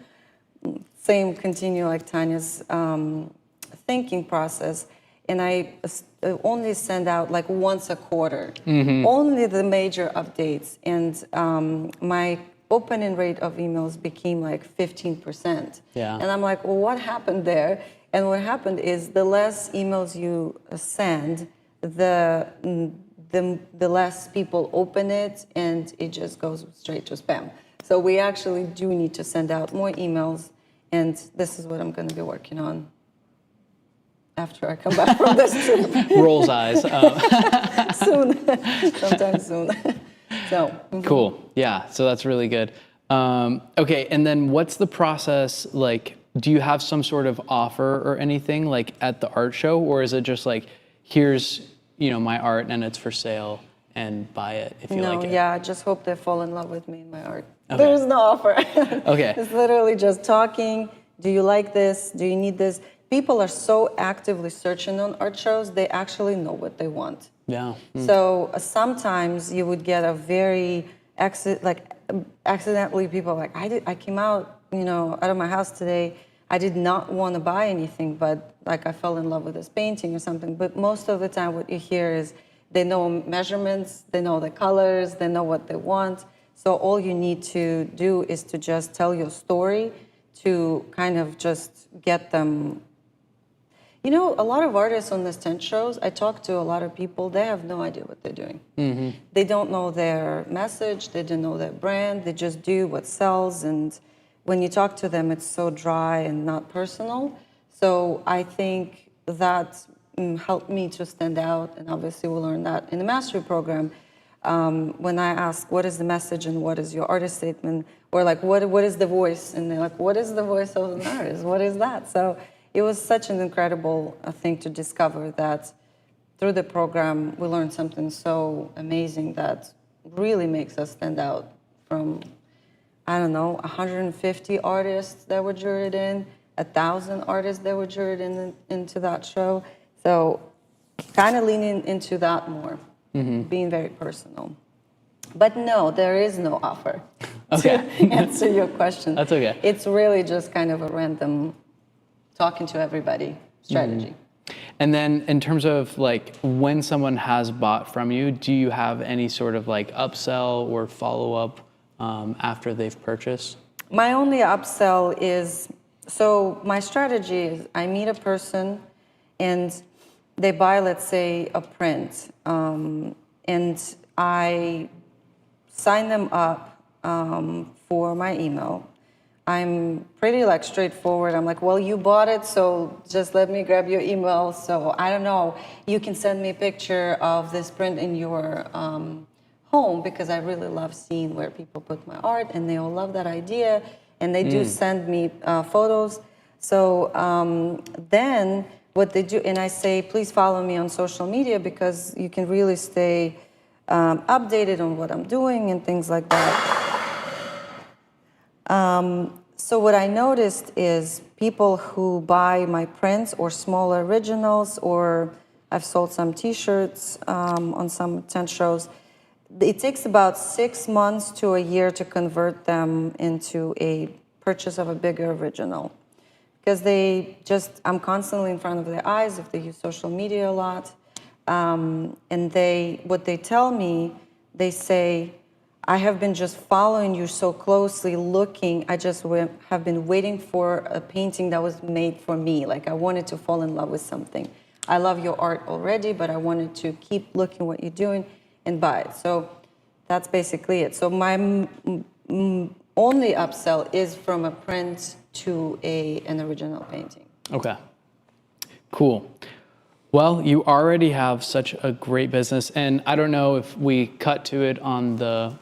Same, continue like Tanya's thinking process. And I only send out like once a quarter, only the major updates. And my opening rate of emails became like 15%. Yeah. And I'm like, well, what happened there? And what happened is the less emails you send, the less people open it, and it just goes straight to spam. So we actually do need to send out more emails, and this is what I'm going to be working on after I come back from this trip. Rolls eyes. Soon, sometime soon. So Cool. Yeah. So that's really good. Okay. And then what's the process like? Do you have some sort of offer or anything like at the art show, or is it just like, here's, you know, my art and it's for sale and buy it if you like it? Yeah, I just hope they fall in love with me and my art. Okay. There is no offer. Okay. It's literally just talking. Do you like this? Do you need this? People are so actively searching on art shows, they actually know what they want. Yeah. So sometimes you would get a very accidentally people are like, I came out, you know, out of my house today. I did not want to buy anything, but like I fell in love with this painting or something. But most of the time what you hear is they know measurements, they know the colors, they know what they want. So all you need to do is to just tell your story to kind of just get them. You know, a lot of artists on these tent shows, I talk to a lot of people, they have no idea what they're doing. They don't know their message, they don't know their brand, they just do what sells, and when you talk to them, it's so dry and not personal. So I think that helped me to stand out, and obviously we learned that in the mastery program. When I ask, what is the message and what is your artist statement, or like, what is the voice? And they're like, what is the voice of an artist? What is that? So it was such an incredible thing to discover that through the program, we learned something so amazing that really makes us stand out from, I don't know, 150 artists that were juried in, 1,000 artists that were juried into that show. So kind of leaning into that more, being very personal. But no, there is no offer Okay. to answer your question. That's okay. It's really just kind of a random talking to everybody strategy. And then in terms of like when someone has bought from you, do you have any sort of like upsell or follow-up after they've purchased? My only upsell is, so my strategy is I meet a person and they buy, let's say, a print, and I sign them up for my email. I'm pretty like straightforward. I'm like, well, you bought it, so just let me grab your email. So I don't know, you can send me a picture of this print in your home, because I really love seeing where people put my art, and they all love that idea, and they do send me photos. So then what they do, and I say, please follow me on social media, because you can really stay updated on what I'm doing and things like that. So what I noticed is people who buy my prints or smaller originals, or I've sold some T-shirts on some tent shows, it takes about 6 months to a year to convert them into a purchase of a bigger original. Because I'm constantly in front of their eyes if they use social media a lot. And what they tell me, they say, I have been just following you so closely, looking. I just have been waiting for a painting that was made for me. Like I wanted to fall in love with something. I love your art already, but I wanted to keep looking what you're doing and buy it. So that's basically it. So my only upsell is from a print to an original painting. Okay, cool. Well, you already have such a great business, and I don't know if we cut to it on the,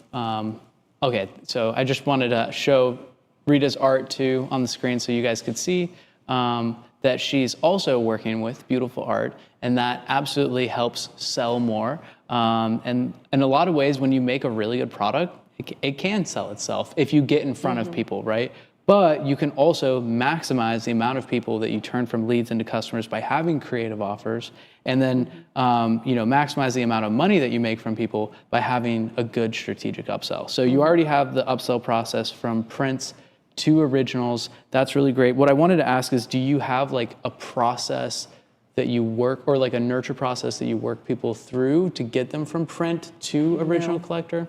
okay, so I just wanted to show Rita's art too on the screen so you guys could see that she's also working with beautiful art, and that absolutely helps sell more. And in a lot of ways, when you make a really good product, it can sell itself if you get in front of people, right? But you can also maximize the amount of people that you turn from leads into customers by having creative offers, and then maximize the amount of money that you make from people by having a good strategic upsell. So you already have the upsell process from prints to originals. That's really great. What I wanted to ask is, do you have like a process that you work, or like a nurture process that you work people through to get them from print to original collector?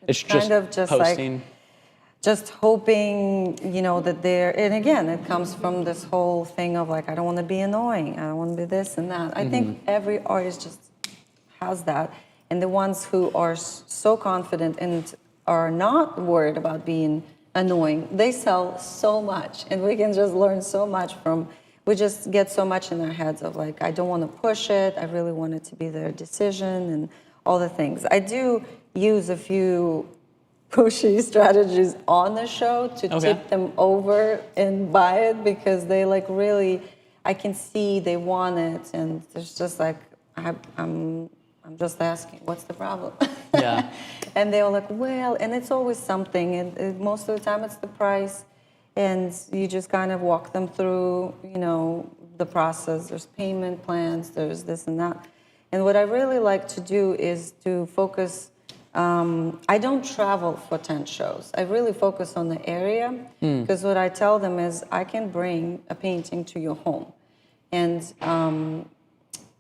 It's kind of just posting. Like, just hoping, that they're, and again, it comes from this whole thing of like, I don't want to be annoying. I don't want to be this and that. I think every artist just has that. And the ones who are so confident and are not worried about being annoying, they sell so much. And we can just learn so much we just get so much in our heads of like, I don't want to push it. I really want it to be their decision and all the things. I do use a few pushy strategies on the show to tip them over and buy it, because they like really, I can see they want it, and there's just like, I'm just asking, what's the problem? Yeah. And they're like, well, and it's always something, and most of the time it's the price, and you just kind of walk them through, the process. There's payment plans, there's this and that. And what I really like to do is to focus. I don't travel for tent shows. I really focus on the area, because what I tell them is I can bring a painting to your home. And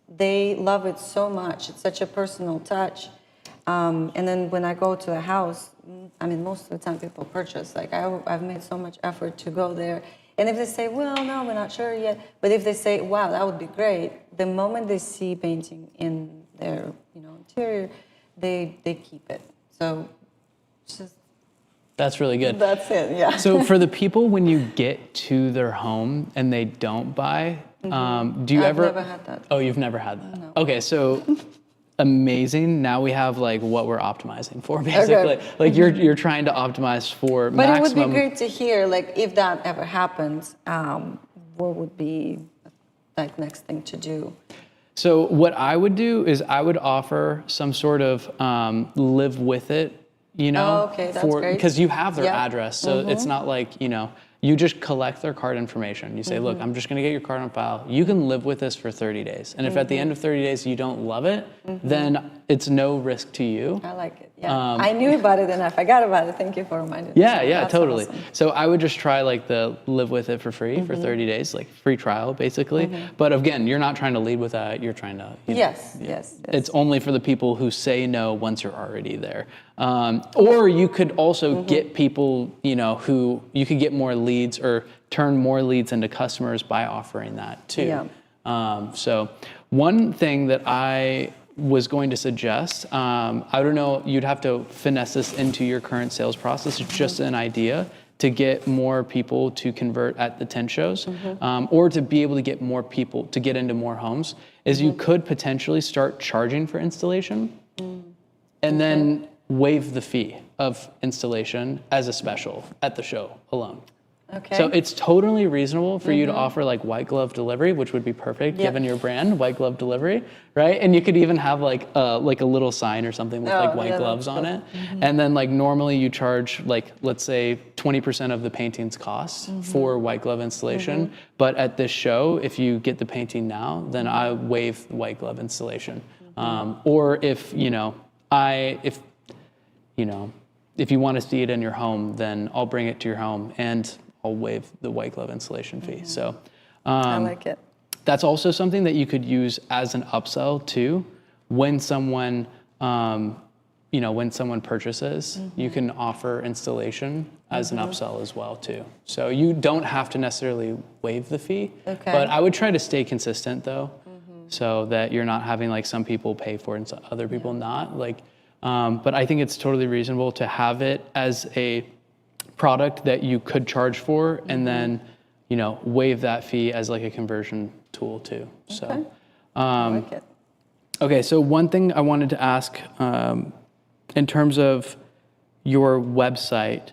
they love it so much. It's such a personal touch. And then when I go to the house, most of the time people purchase. Like I've made so much effort to go there. And if they say, well, no, we're not sure yet. But if they say, wow, that would be great, the moment they see painting in their interior, they keep it. So it's just, that's really good. That's it, yeah. So for the people, when you get to their home and they don't buy, do you ever? I've never had that. Oh, you've never had that? No. Okay, so amazing. Now we have like what we're optimizing for, basically. Okay. Like you're trying to optimize for But maximum. it would be great to hear, like, if that ever happens, what would be like next thing to do? So what I would do is I would offer some sort of live with it, Oh, okay, that's great. because you have their Yeah. address. So it's not like, you just collect their card information. You say, look, I'm just going to get your card on file. You can live with this for 30 days. And if at the end of 30 days you don't love it, then it's no risk to you. I like it. Yeah, I knew about it and I forgot about it. Thank you for reminding me. Yeah, That's totally. awesome. So I would just try like the live with it for free for 30 days, like free trial basically. But again, you're not trying to lead with that. You're trying to, Yes. It's only for the people who say no once you're already there. Or you could also get people, who you could get more leads or turn more leads into customers by offering that too. Yeah. So one thing that I was going to suggest, I don't know, you'd have to finesse this into your current sales process. It's just an idea to get more people to convert at the 10 shows, or to be able to get more people to get into more homes, is you could potentially start charging for installation and then waive the fee of installation as a special at the show alone. Okay. So it's totally reasonable for you to offer like white glove delivery, which would be perfect given your brand, white glove delivery, right? And you could even have like a little sign or something with like white gloves on it. And then like normally you charge like, let's say 20% of the painting's cost for white glove installation. But at this show, if you get the painting now, then I waive the white glove installation. Or if you want to see it in your home, then I'll bring it to your home and I'll waive the white glove installation fee. So I like it. that's also something that you could use as an upsell too. When someone, purchases, you can offer installation as an upsell as well too. So you don't have to necessarily waive the fee, but I would try to stay consistent though, so that you're not having like some people pay for it and other people not. But I think it's totally reasonable to have it as a product that you could charge for and then, waive that fee as like a conversion tool too. So, I like it. okay. So one thing I wanted to ask, in terms of your website,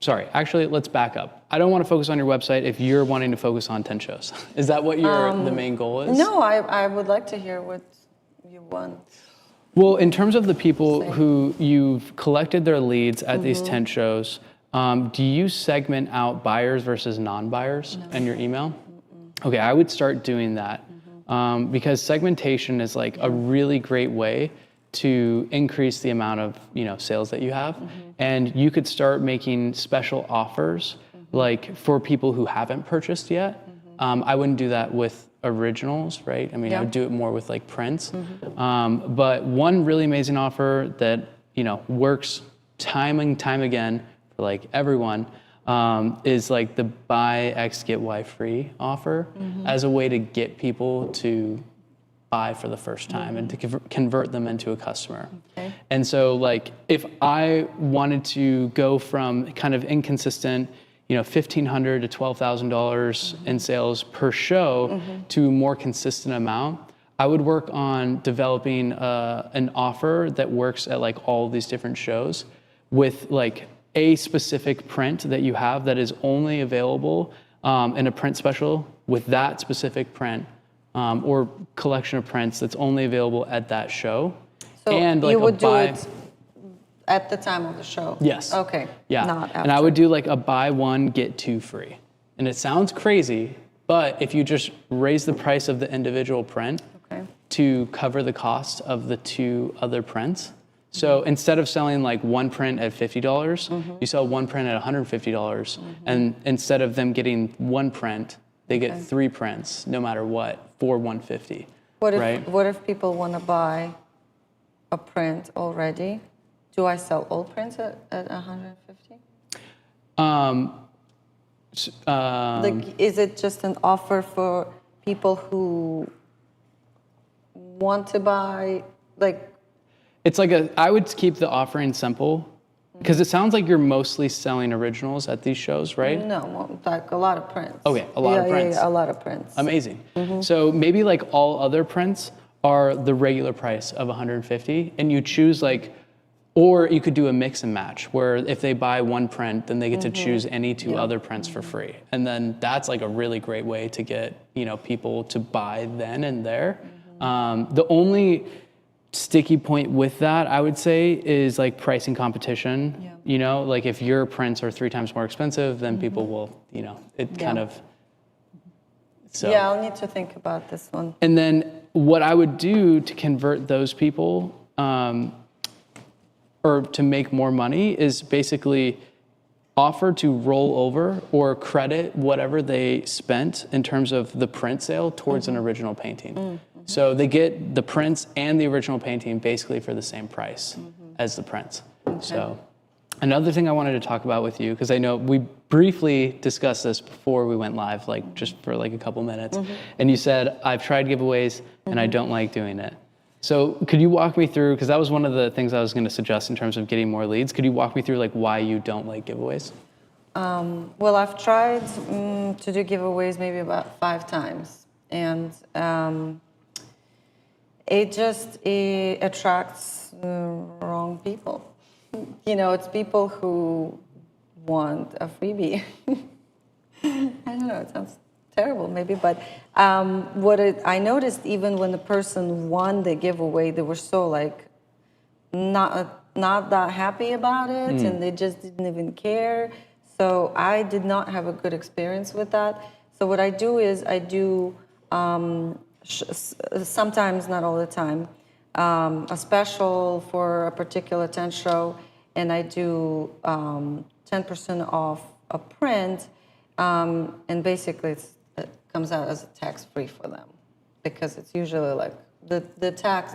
sorry, actually, let's back up. I don't want to focus on your website if you're wanting to focus on 10 shows. Is that what the main goal is? No, I would like to hear what you want. Well, in terms of the people who you've collected their leads at these 10 shows, do you segment out buyers versus non-buyers in your email? Okay, I would start doing that because segmentation is like a really great way to increase the amount of sales that you have, and you could start making special offers like for people who haven't purchased yet. I wouldn't do that with originals, right? I mean, I would do it more with like prints. But one really amazing offer that works time and time again for like everyone is like the buy X get Y free offer as a way to get people to buy for the first time and to convert them into a customer. And so like if I wanted to go from kind of inconsistent $1,500 to $12,000 in sales per show to a more consistent amount, I would work on developing an offer that works at like all these different shows with like a specific print that you have that is only available in a print special with that specific print, or collection of prints that's only available at that show. So and like you would do it at the time of the show? Yes. Okay. Yeah. Not after. And I would do like a buy one, get two free. And it sounds crazy, but if you just raise the price of the individual print to cover the cost of the two other prints. So instead of selling like one print at $50, you sell one print at $150. And instead of them getting one print, they get three prints, no matter what, for $150. What if people want to buy a print already? Do I sell all prints at 150? Is it just an offer for people who want to buy, like? It's like I would keep the offering simple, because it sounds like you're mostly selling originals at these shows, right? No, like a lot of prints. Okay, a lot of prints. Yeah, a lot of prints. Amazing. So maybe like all other prints are the regular price of $150, and you choose like, or you could do a mix and match where if they buy one print, then they get to choose any two other prints for free. And then that's like a really great way to get, people to buy then and there. The only sticky point with that, I would say, is like pricing competition. Like if your prints are 3 times more expensive, then people will, kind of. So. Yeah, I'll need to think about this one. And then what I would do to convert those people or to make more money is basically offer to roll over or credit whatever they spent in terms of the print sale towards an original painting. So they get the prints and the original painting basically for the same price as the prints. So another thing I wanted to talk about with you, because I know we briefly discussed this before we went live, like just for like a couple minutes, and you said, I've tried giveaways and I don't like doing it. So could you walk me through, because that was one of the things I was going to suggest in terms of getting more leads. Could you walk me through like why you don't like giveaways? Well, I've tried to do giveaways maybe about 5 times, and it attracts the wrong people. You know, it's people who want a freebie. I don't know, it sounds terrible maybe, but I noticed even when the person won the giveaway, they were so like not that happy about it, and they just didn't even care. So I did not have a good experience with that. So what I do is I do sometimes, not all the time, a special for a particular tent show, and I do 10% off a print, and basically it comes out as a tax-free for them, because it's usually like the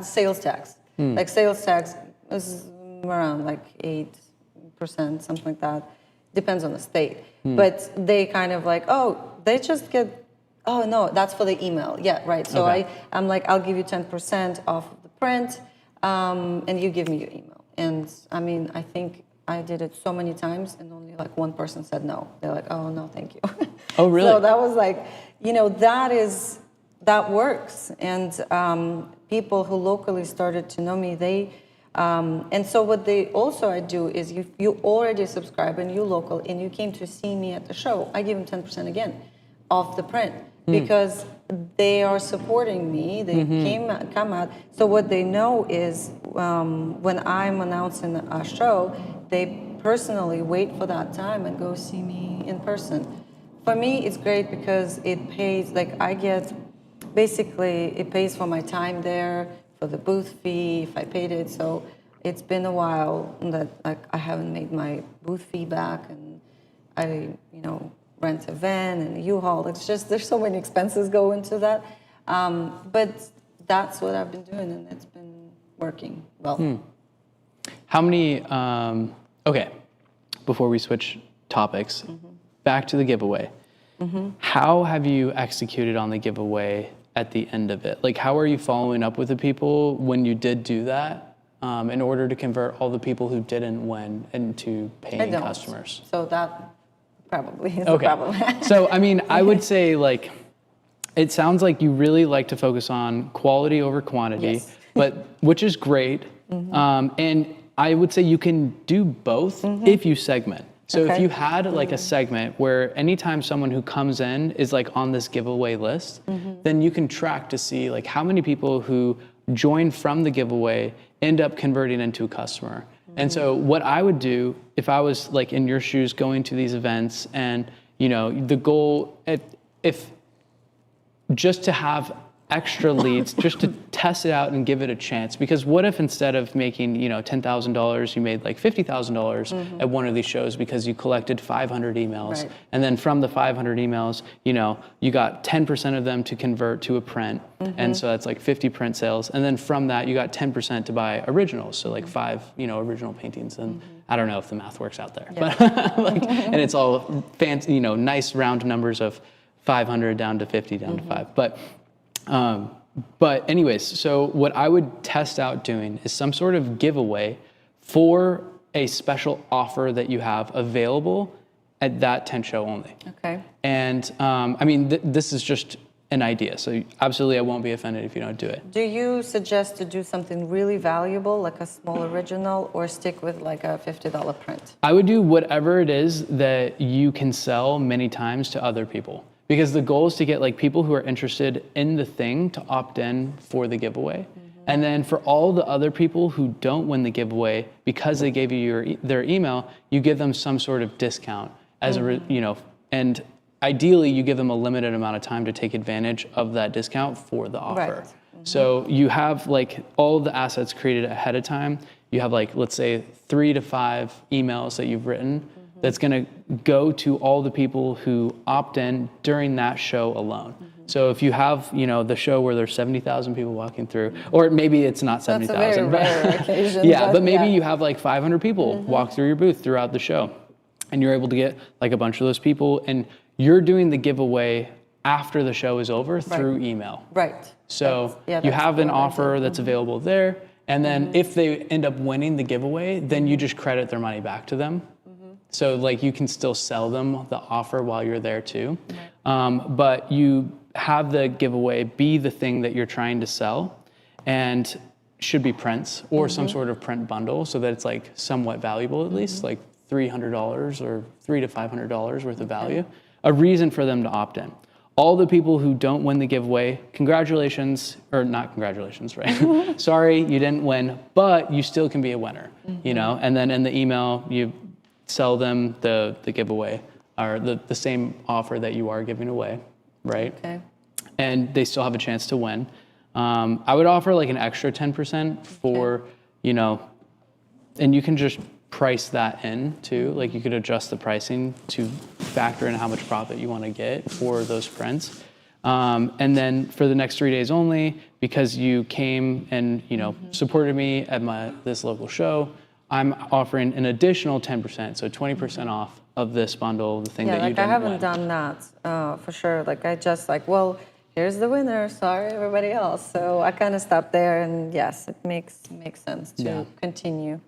sales tax. Like sales tax is around like 8%, something like that. Depends on the state. But they kind of like, they just get, no, that's for the email. Yeah, right. So I'm like, I'll give you 10% off the print, and you give me your email. And I mean, I think I did it so many times, and only like one person said no. They're like, oh, no, thank you. Oh, really? So that was like, that works. And people who locally started to know me, and so what I do is you already subscribe and you local and you came to see me at the show, I give them 10% again off the print, because they are supporting me. They come out. So what they know is when I'm announcing a show, they personally wait for that time and go see me in person. For me, it's great because it pays, like it pays for my time there, for the booth fee, if I paid it. So it's been a while that I haven't made my booth fee back, and I, rent a van and a U-Haul. It's just, there's so many expenses go into that. But that's what I've been doing, and it's been working well. How many, okay, before we switch topics, back to the giveaway. How have you executed on the giveaway at the end of it? Like, how are you following up with the people when you did do that in order to convert all the people who didn't win into paying customers? So that probably is the problem. So, I mean, I would say, like, it sounds like you really like to focus on quality over quantity, but which is great. And I would say you can do both if you segment. So if you had like a segment where anytime someone who comes in is like on this giveaway list, then you can track to see like how many people who join from the giveaway end up converting into a customer. And so what I would do if I was like in your shoes going to these events, and the goal, if just to have extra leads, just to test it out and give it a chance. Because what if instead of making $10,000, you made like $50,000 at one of these shows because you collected 500 emails, and then from the 500 emails, you got 10% of them to convert to a print, and so that's like 50 print sales, and then from that you got 10% to buy originals, so like 5 original paintings, and I don't know if the math works out there, but and it's all fancy, nice round numbers of 500 down to 50 down to 5, but anyways, so what I would test out doing is some sort of giveaway for a special offer that you have available at that tent show only. Okay. And I mean, this is just an idea, so absolutely I won't be offended if you don't do it. Do you suggest to do something really valuable, like a small original, or stick with like a $50 print? I would do whatever it is that you can sell many times to other people. Because the goal is to get like people who are interested in the thing to opt in for the giveaway. And then for all the other people who don't win the giveaway, because they gave you their email, you give them some sort of discount as and ideally you give them a limited amount of time to take advantage of that discount for the offer. So you have like all the assets created ahead of time. You have like, let's say 3 to 5 emails that you've written that's gonna go to all the people who opt in during that show alone. So if you have, you know, the show where there's 70,000 people walking through, or maybe it's not 70,000, That's a very rare occasion. yeah, but maybe you have like 500 people walk through your booth throughout the show, and you're able to get like a bunch of those people, and you're doing the giveaway after the show is over through email. Right. So That's you have an what I offer that's available there, and then if they end up winning the giveaway, then you just credit their money back to them. So like you can still sell them the offer while you're there too. But you have the giveaway be the thing that you're trying to sell, and should be prints or some sort of print bundle so that it's like somewhat valuable, at least like $300 or $300 to $500 worth of value. A reason for them to opt in. All the people who don't win the giveaway, congratulations, or not congratulations, right? Sorry, you didn't win, but you still can be a winner, you know? And then in the email, you sell them the giveaway, or the same offer that you are giving away, right? Okay. And they still have a chance to win. I would offer like an extra 10% for, you know, and you can just price that in too. Like you could adjust the pricing to factor in how much profit you want to get for those prints. And then for the next 3 days only, because you came and, you know, supported me at this local show, I'm offering an additional 10%, so 20% off of this bundle, the thing that you like didn't I haven't win. done that for sure. Like I just like, well, here's the winner. Sorry, everybody else. So I kind of stopped there, and yes, it makes sense to continue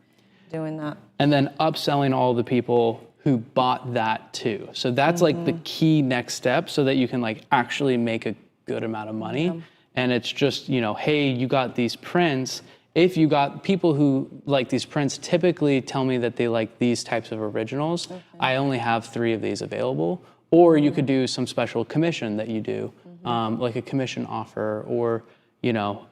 doing that. And then upselling all the people who bought that too. So that's like the key next step, so that you can like actually make a good amount of money. And it's just, you know, hey, you got these prints. If you got people who like these prints, typically tell me that they like these types of originals. I only have 3 of these available. Or you could do some special commission that you do, like a commission offer, or, you know,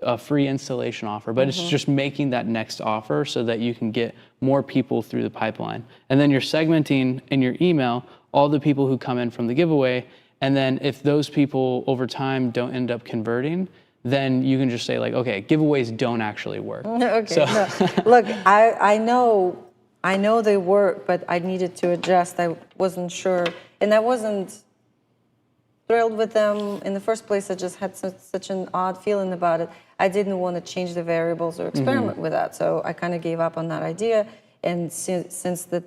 a free installation offer. But it's just making that next offer so that you can get more people through the pipeline. And then you're segmenting in your email all the people who come in from the giveaway. And then if those people over time don't end up converting, then you can just say like, okay, giveaways don't actually work. Okay. So No. Look, I know they work, but I needed to adjust. I wasn't sure, and I wasn't thrilled with them in the first place. I just had such an odd feeling about it. I didn't want to change the variables or experiment with that, so I kind of gave up on that idea. And since the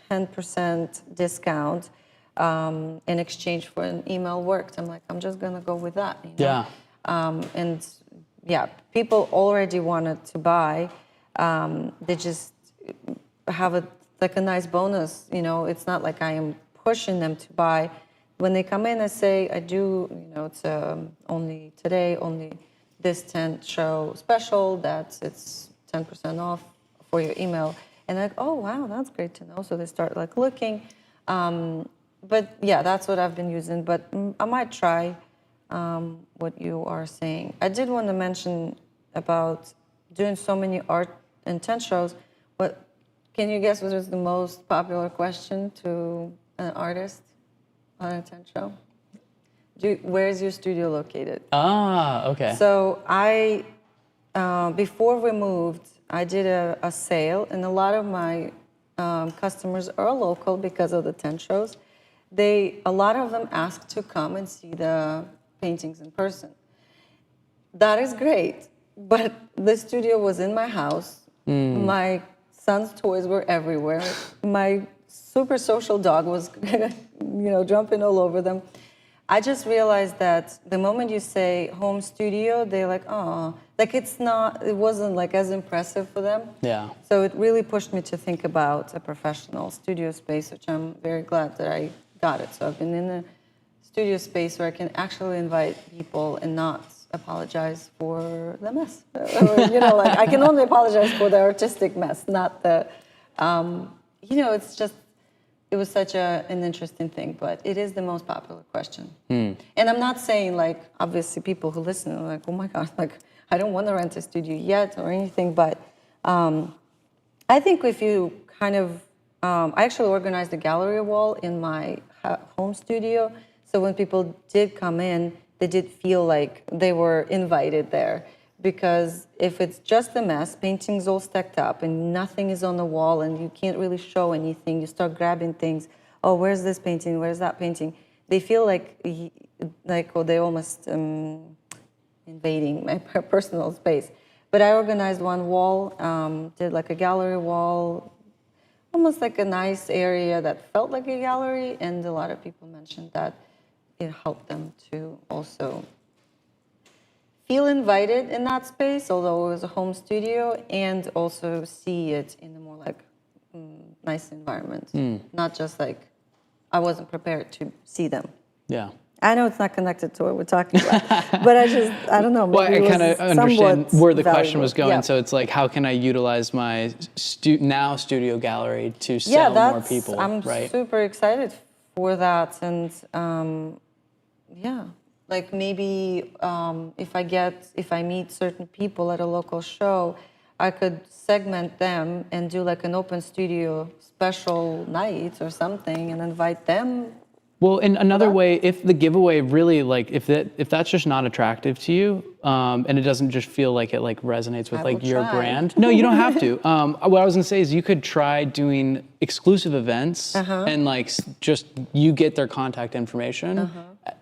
10% discount in exchange for an email worked, I'm like, I'm just gonna go with that. You know? yeah. And yeah, people already wanted to buy. They just have a nice bonus. You know, it's not like I am pushing them to buy. When they come in, I say, I do, you know, it's only today, only this 10 show special, that it's 10% off for your email. And they're like, oh, wow, that's great to know. So they start like looking. But yeah, that's what I've been using. But I might try what you are saying. I did want to mention about doing so many art and tent shows, but can you guess what is the most popular question to an artist on a tent show? Where is your studio located? Ah, okay. So I, before we moved, I did a sale, and a lot of my customers are local because of the tent shows. A lot of them asked to come and see the paintings in person. That is great, but the studio was in my house. My son's toys were everywhere. My super social dog was, jumping all over them. I just realized that the moment you say home studio, they're like, oh, like it wasn't like as impressive for them. Yeah. So it really pushed me to think about a professional studio space, which I'm very glad that I got it. So I've been in a studio space where I can actually invite people and not apologize for the mess. Like I can only apologize for the artistic mess, not the, it was such an interesting thing, but it is the most popular question. And I'm not saying like, obviously people who listen are like, oh my God, like I don't want to rent a studio yet or anything, but I think if you kind of, I actually organized a gallery wall in my home studio. So when people did come in, they did feel like they were invited there. Because if it's just a mess, paintings all stacked up and nothing is on the wall and you can't really show anything, you start grabbing things. Oh, where's this painting? Where's that painting? They feel like oh, they almost invading my personal space. But I organized one wall, did like a gallery wall, almost like a nice area that felt like a gallery, and a lot of people mentioned that it helped them to also feel invited in that space, although it was a home studio, and also see it in a more like nice environment, not just like I wasn't prepared to see them. Yeah. I know it's not connected to what we're talking about, but I don't know. Well, I kind of understand where the question was going. Yeah. So it's like, how can I utilize my studio gallery to sell more people? I'm right? super excited for that, and yeah, like maybe if I meet certain people at a local show, I could segment them and do like an open studio special night or something, and invite them. Well, in another way, if the giveaway really like, if that's just not attractive to you, and it doesn't just feel like it like resonates with like your brand. No, you don't have to. What I was gonna say is you could try doing exclusive events and like just you get their contact information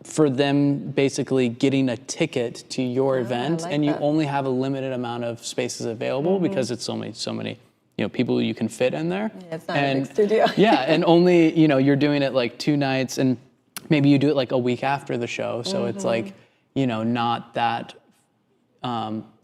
for them basically getting a ticket to your event, like and you that. only have a limited amount of spaces available because it's so many people you can fit in there. Yeah, it's not a big studio. Yeah, and only, you're doing it like 2 nights, and maybe you do it like a week after the show. So it's like, not that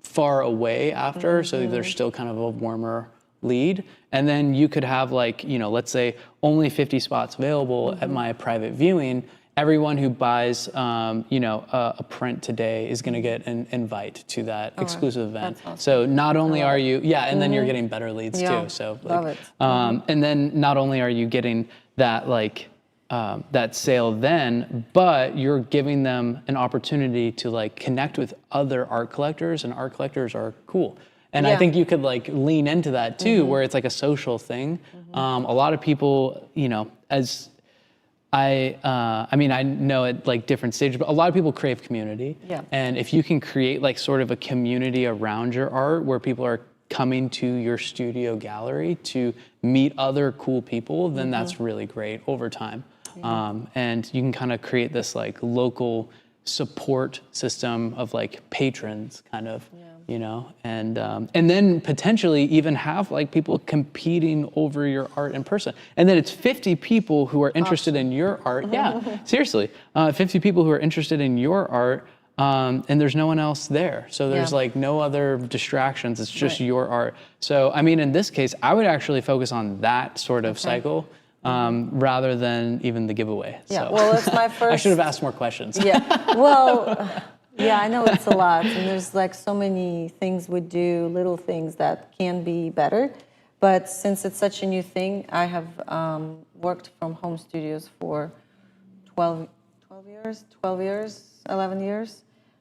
far away after. So there's still kind of a warmer lead. And then you could have like, let's say only 50 spots available at my private viewing. Everyone who buys, a print today is going to get an invite to that exclusive event. That's awesome. So not only are you, and then you're getting better leads too. So love it. And then not only are you getting that like that sale then, but you're giving them an opportunity to like connect with other art collectors, and art collectors are cool. And I think you could like lean into that too, where it's like a social thing. A lot of people, as I mean, I know at like different stages, but a lot of people crave community. Yeah. And if you can create like sort of a community around your art where people are coming to your studio gallery to meet other cool people, then that's really great over time. And you can kind of create this like local support system of like patrons kind of, and then potentially even have like people competing over your art in person. And then it's 50 people who are interested in your art. Yeah, seriously. 50 people who are interested in your art, and there's no one else there. So there's like no other distractions. It's just your art. So, I mean, in this case, I would actually focus on that sort of cycle rather than even the giveaway. Yeah, So. well, it's my first. I should have asked more questions. Yeah, well, yeah, I know it's a lot, and there's like so many things we do, little things that can be better. But since it's such a new thing, I have worked from home studios for 11 years.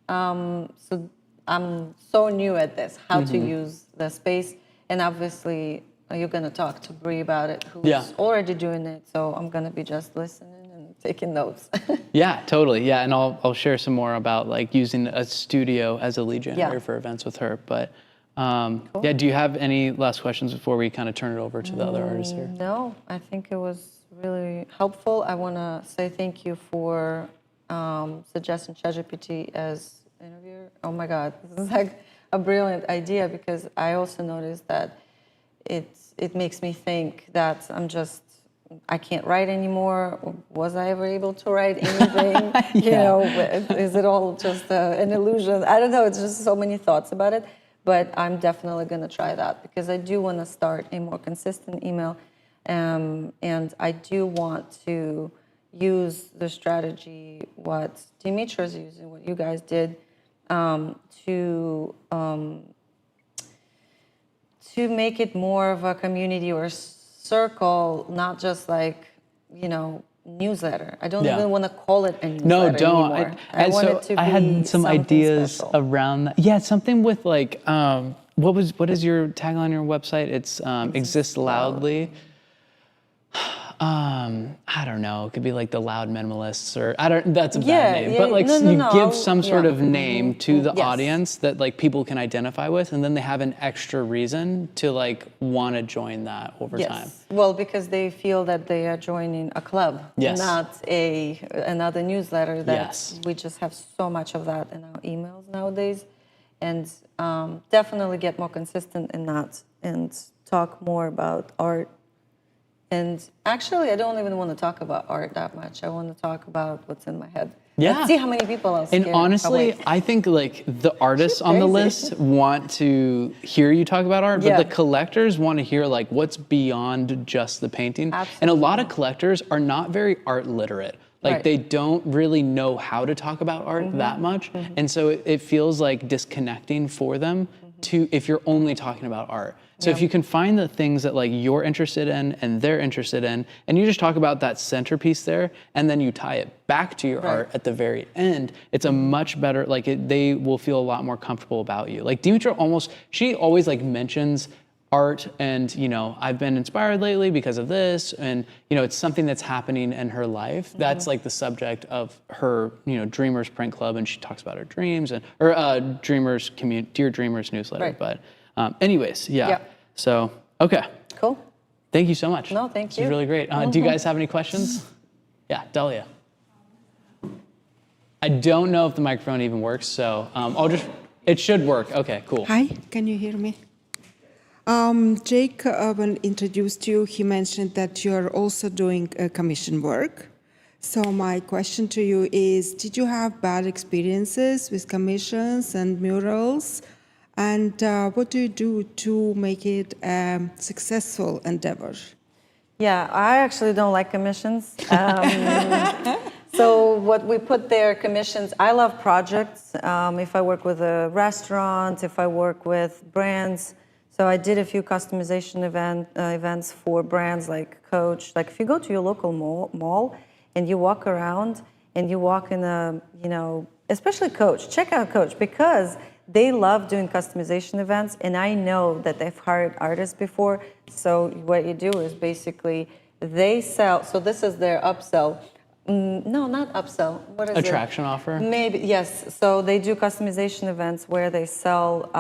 So I'm so new at this, how to use the space. And obviously, you're going to talk to Bree about it, who's already doing it. So I'm going to be just listening and taking notes. Yeah, totally. Yeah, and I'll share some more about like using a studio as a lead generator for events with her. But Cool. yeah, do you have any last questions before we kind of turn it over to the other artists here? No, I think it was really helpful. I want to say thank you for suggesting ChatGPT as interviewer. Oh my God, this is like a brilliant idea, because I also noticed that it makes me think that I can't write anymore. Was I ever able to write anything? Is it all just an illusion? I don't know. It's just so many thoughts about it. But I'm definitely going to try that, because I do want to start a more consistent email. And I do want to use the strategy, what Dimitra's using, what you guys did, to make it more of a community or circle, not just like, newsletter. I don't even want to call it a newsletter don't. anymore. I want it to be I had some something ideas special. around that. Yeah, something with like, what is your tagline on your website? It's exist loudly. I don't know. It could be like the loud minimalists, or I don't. That's a bad Yeah, name. yeah, But like no, you give yeah. some sort of name to the Yes. audience that like people can identify with, and then they have an extra reason to like want to join that over time. Yes. Well, because they feel that they are joining a club, Yes. not another newsletter. That Yes. we just have so much of that in our emails nowadays, and definitely get more consistent in that and talk more about art. And actually, I don't even want to talk about art that much. I want to talk about what's in my head. Yeah. Let's see how many people else. And honestly, I think like the artists on the crazy. list want to hear you talk about art, but Yeah. the collectors want to hear like what's beyond just the painting. And a lot of collectors are not very art literate. Like Right. they don't really know how to talk about art that much. And so it feels like disconnecting for them to if you're only talking about art. So if you can find the things that like you're interested in and they're interested in, and you just talk about that centerpiece there, and then you tie it back to your art at the very end, it's a much better, like they will feel a lot more comfortable about you. Like Dimitra she always like mentions art and, you know, I've been inspired lately because of this. And, you know, it's something that's happening in her life. That's like the subject of her, you know, Dreamers Print Club. And she talks about her dreams and, or Dreamers, Dear Dreamers newsletter. Right. But anyways, yeah. Yep. So, okay. Cool. Thank you so much. No, thank This you. was really great. Do you guys have any questions? Yeah, Delia. I don't know if the microphone even works, so it should work. Okay, cool. Hi, can you hear me? Jake, when introduced you, he mentioned that you're also doing commission work. So my question to you is, did you have bad experiences with commissions and murals? And what do you do to make it a successful endeavor? Yeah, I actually don't like commissions. So what we put there, commissions, I love projects. If I work with a restaurant, if I work with brands. So I did a few customization events for brands like Coach. Like if you go to your local mall and you walk around and you walk in a, you know, especially Coach, check out Coach because they love doing customization events, and I know that they've hired artists before. So what you do is basically they sell. So this is their upsell. No, not upsell. What is Attraction offer? Maybe, yes. So they do customization events where they sell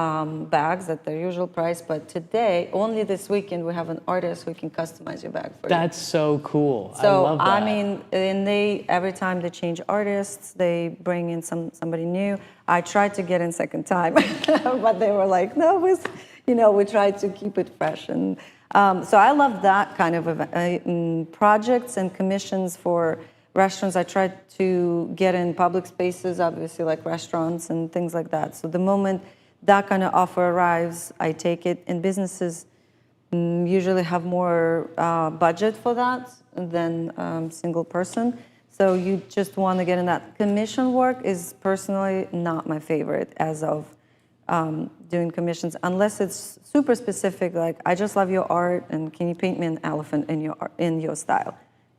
bags at their usual price. But today, only this weekend, we have an artist who can customize your bag for you. That's so cool. So, I love that. I mean, and every time they change artists, they bring in somebody new. I tried to get in second time, but they were like, no, we tried to keep it fresh. And so I love that kind of projects and commissions for restaurants. I try to get in public spaces, obviously like restaurants and things like that. So the moment that kind of offer arrives, I take it. And businesses usually have more budget for that than single person. So you just want to get in that. Commission work is personally not my favorite as of doing commissions, unless it's super specific, like I just love your art and can you paint me an elephant in your style.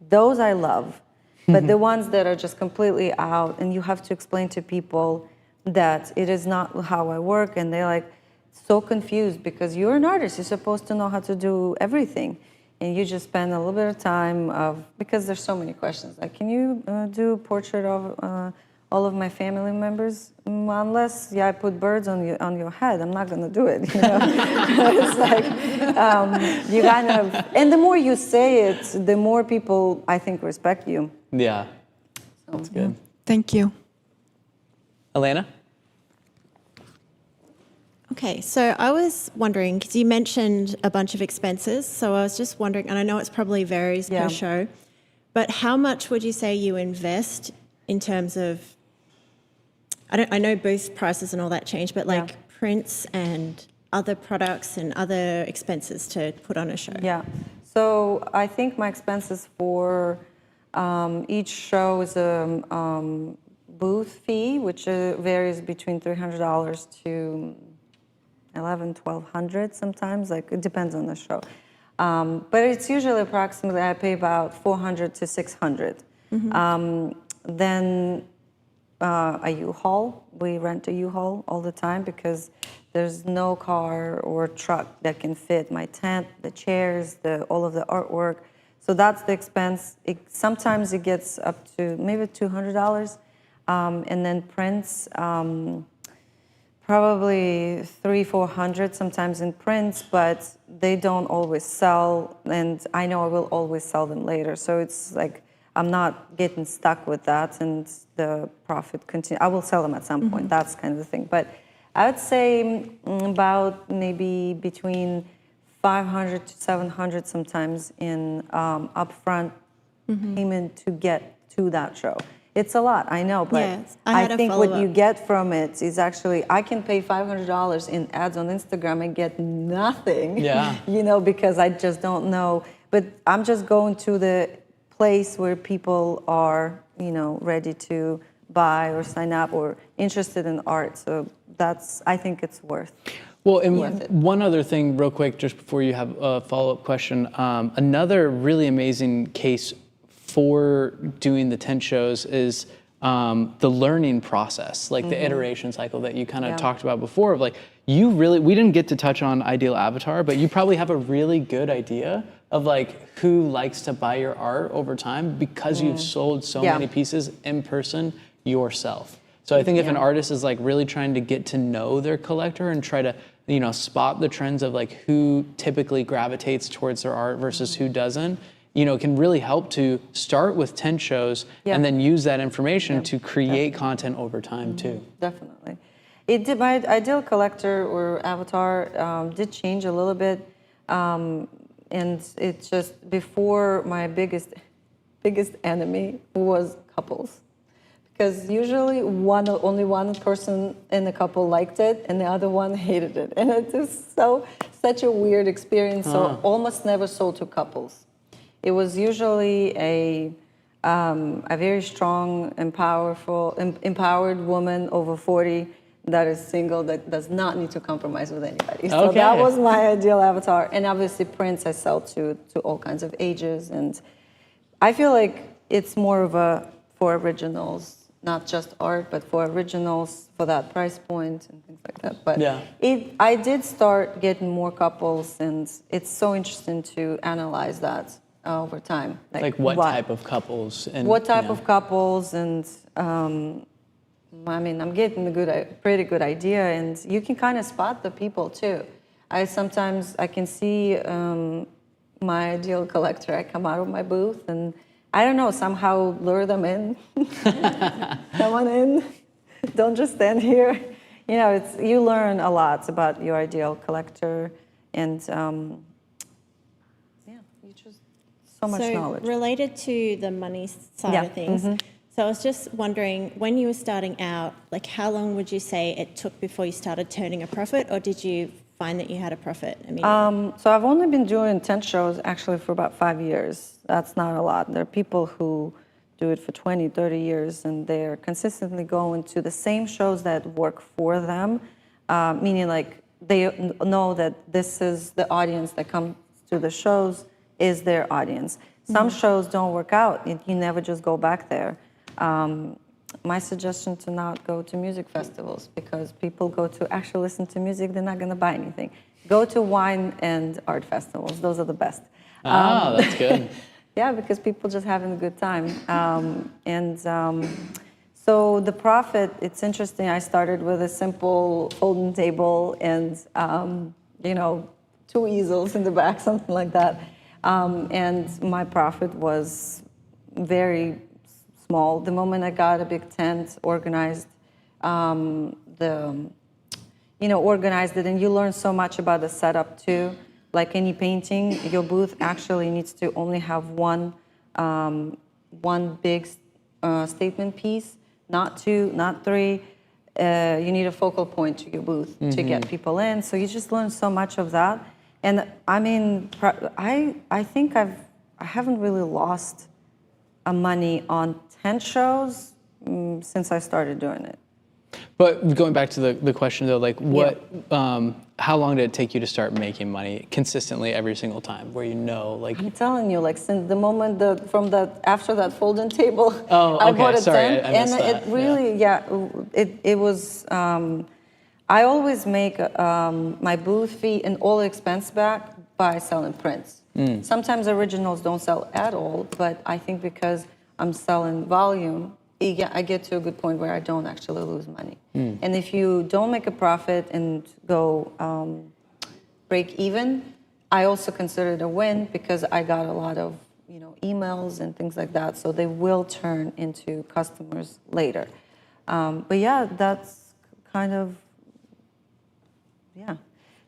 Those I love. But the ones that are just completely out and you have to explain to people that it is not how I work, and they're like so confused because you're an artist, you're supposed to know how to do everything. And you just spend a little bit of time because there's so many questions. Like, can you do a portrait of all of my family members? Unless, I put birds on your head, I'm not going to do it. You know? It's like, you kind of, and the more you say it, the more people, I think, respect you. Yeah, that's good. Thank you. Elena? Okay, so I was wondering, because you mentioned a bunch of expenses, so I was just wondering, and I know it's probably varies per show, but how much would you say you invest in terms of, I know booth prices and all that change, but like prints and other products and other expenses to put on a show? Yeah, so I think my expenses for each show is a booth fee, which varies between $300 to $1,100-1,200 sometimes. Like, it depends on the show. But it's usually approximately, I pay about $400 to $600. Then a U-Haul. We rent a U-Haul all the time because there's no car or truck that can fit my tent, the chairs, all of the artwork. So that's the expense. Sometimes it gets up to maybe $200. And then prints, probably $300-400 sometimes in prints, but they don't always sell, and I know I will always sell them later. So it's like I'm not getting stuck with that, and the profit continue. I will sell them at some point. That's kind of the thing. But I would say about maybe between $500 to $700 sometimes in upfront payment to get to that show. It's a lot, I know, but Yes, I had a think what you follow-up. get from it is actually, I can pay $500 in ads on Instagram and get nothing, Yeah. you know, because I just don't know. But I'm just going to the place where people are, you know, ready to buy or sign up or interested in art. So that's, I think it's worth. Well, and one other thing real quick, just before you have a follow-up question. Another really amazing case for doing the 10 shows is the learning process, like the iteration cycle that you kind of talked about before, of like, we didn't get to touch on ideal avatar, but you probably have a really good idea of like who likes to buy your art over time because you've sold so many pieces in person yourself. So I think if an artist is like really trying to get to know their collector and try to, you know, spot the trends of like who typically gravitates towards their art versus who doesn't, you know, it can really help to start with 10 shows and then use that information to create content over time too. Definitely. It did, my ideal collector or avatar did change a little bit. And it's just before my biggest enemy was couples. Because usually only one person in the couple liked it and the other one hated it. And it is such a weird experience, so almost never sold to couples. It was usually a very strong, empowered woman over 40 that is single, that does not need to compromise with anybody. So that was my ideal avatar. And obviously prints I sell to all kinds of ages. And I feel like it's more of for originals, not just art, but for originals, for that price point and things like that. But I did start getting more couples, and it's so interesting to analyze that over time. Like what type of couples? And what type of couples, and I mean, I'm getting a pretty good idea, and you can kind of spot the people too. I can see my ideal collector. I come out of my booth and I don't know, somehow lure them in. Come on in. Don't just stand here. You know, you learn a lot about your ideal collector, and you just so much knowledge. Related to the money side of things, so I was just wondering, when you were starting out, like how long would you say it took before you started turning a profit, or did you find that you had a profit immediately? So I've only been doing 10 shows actually for about 5 years. That's not a lot. There are people who do it for 20, 30 years, and they're consistently going to the same shows that work for them, meaning like they know that this is the audience that comes to the shows is their audience. Some shows don't work out. You never just go back there. My suggestion to not go to music festivals, because people go to actually listen to music, they're not going to buy anything. Go to wine and art festivals. Those are the best. That's good. Yeah, because people just having a good time. So the profit, it's interesting. I started with a simple folding table and, 2 easels in the back, something like that. And my profit was very small. The moment I got a big tent, organized organized it, and you learn so much about the setup too. Like any painting, your booth actually needs to only have one big statement piece, not 2, not 3. You need a focal point to your booth to get people in. So you just learn so much of that. And I mean, I think I haven't really lost money on 10 shows since I started doing it. But going back to the question though, like how long did it take you to start making money consistently every single time, where like? I'm telling you, like since the moment after that folding table, I bought a tent, I missed that. It really, it was. I always make my booth fee and all expense back by selling prints. Sometimes originals don't sell at all, but I think because I'm selling volume, I get to a good point where I don't actually lose money. And if you don't make a profit and go break even, I also consider it a win because I got a lot of emails and things like that, so they will turn into customers later. But yeah, that's kind of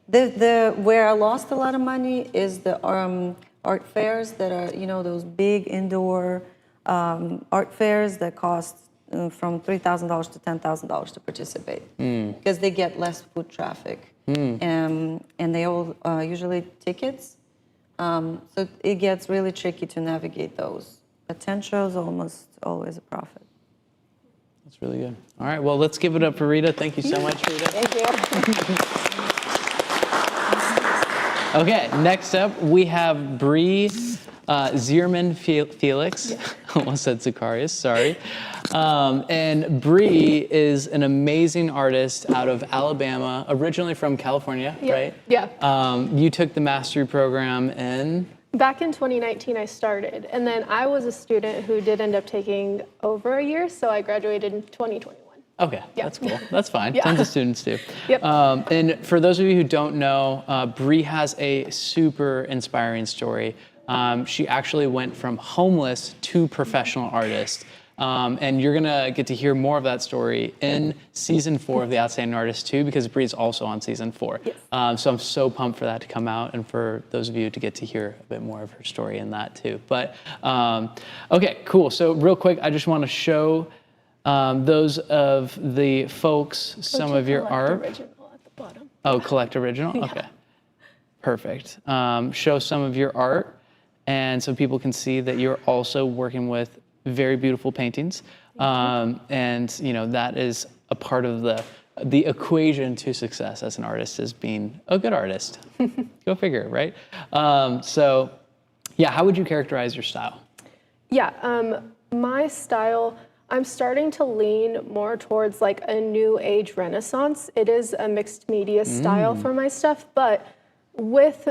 The where I lost a lot of money is the art fairs that are those big indoor art fairs that cost from $3,000 to $10,000 to participate because they get less foot traffic and they all usually tickets. So it gets really tricky to navigate those. But 10 shows almost always a profit. That's really good. All right, well, let's give it up for Rita. Thank you so much, Rita. Thank you. Okay, next up, we have Bree Zierman Felix. Almost said Zacharias, sorry. And Bree is an amazing artist out of Alabama, originally from California, right? Yeah. You took the mastery program in? Back in 2019, I started, and then I was a student who did end up taking over a year, so I graduated in 2021. Okay, that's cool. That's fine. Yeah. Tons of students do. Yep. And for those of you who don't know, Bree has a super inspiring story. She actually went from homeless to professional artist. And you're gonna get to hear more of that story in season 4 of The Outstanding Artist 2 because Bree's also on season 4. Yes. So I'm so pumped for that to come out and for those of you to get to hear a bit more of her story in that too. But okay, cool. So real quick, I just want to show those of the folks some of your art. Original at the bottom. Oh, collect original? Yeah. Okay. Perfect. Show some of your art and so people can see that you're also working with very beautiful paintings. And that is a part of the equation to success as an artist is being a good artist. Go figure, right? So yeah, how would you characterize your style? Yeah, my style, I'm starting to lean more towards like a new age renaissance. It is a mixed media style for my stuff, but with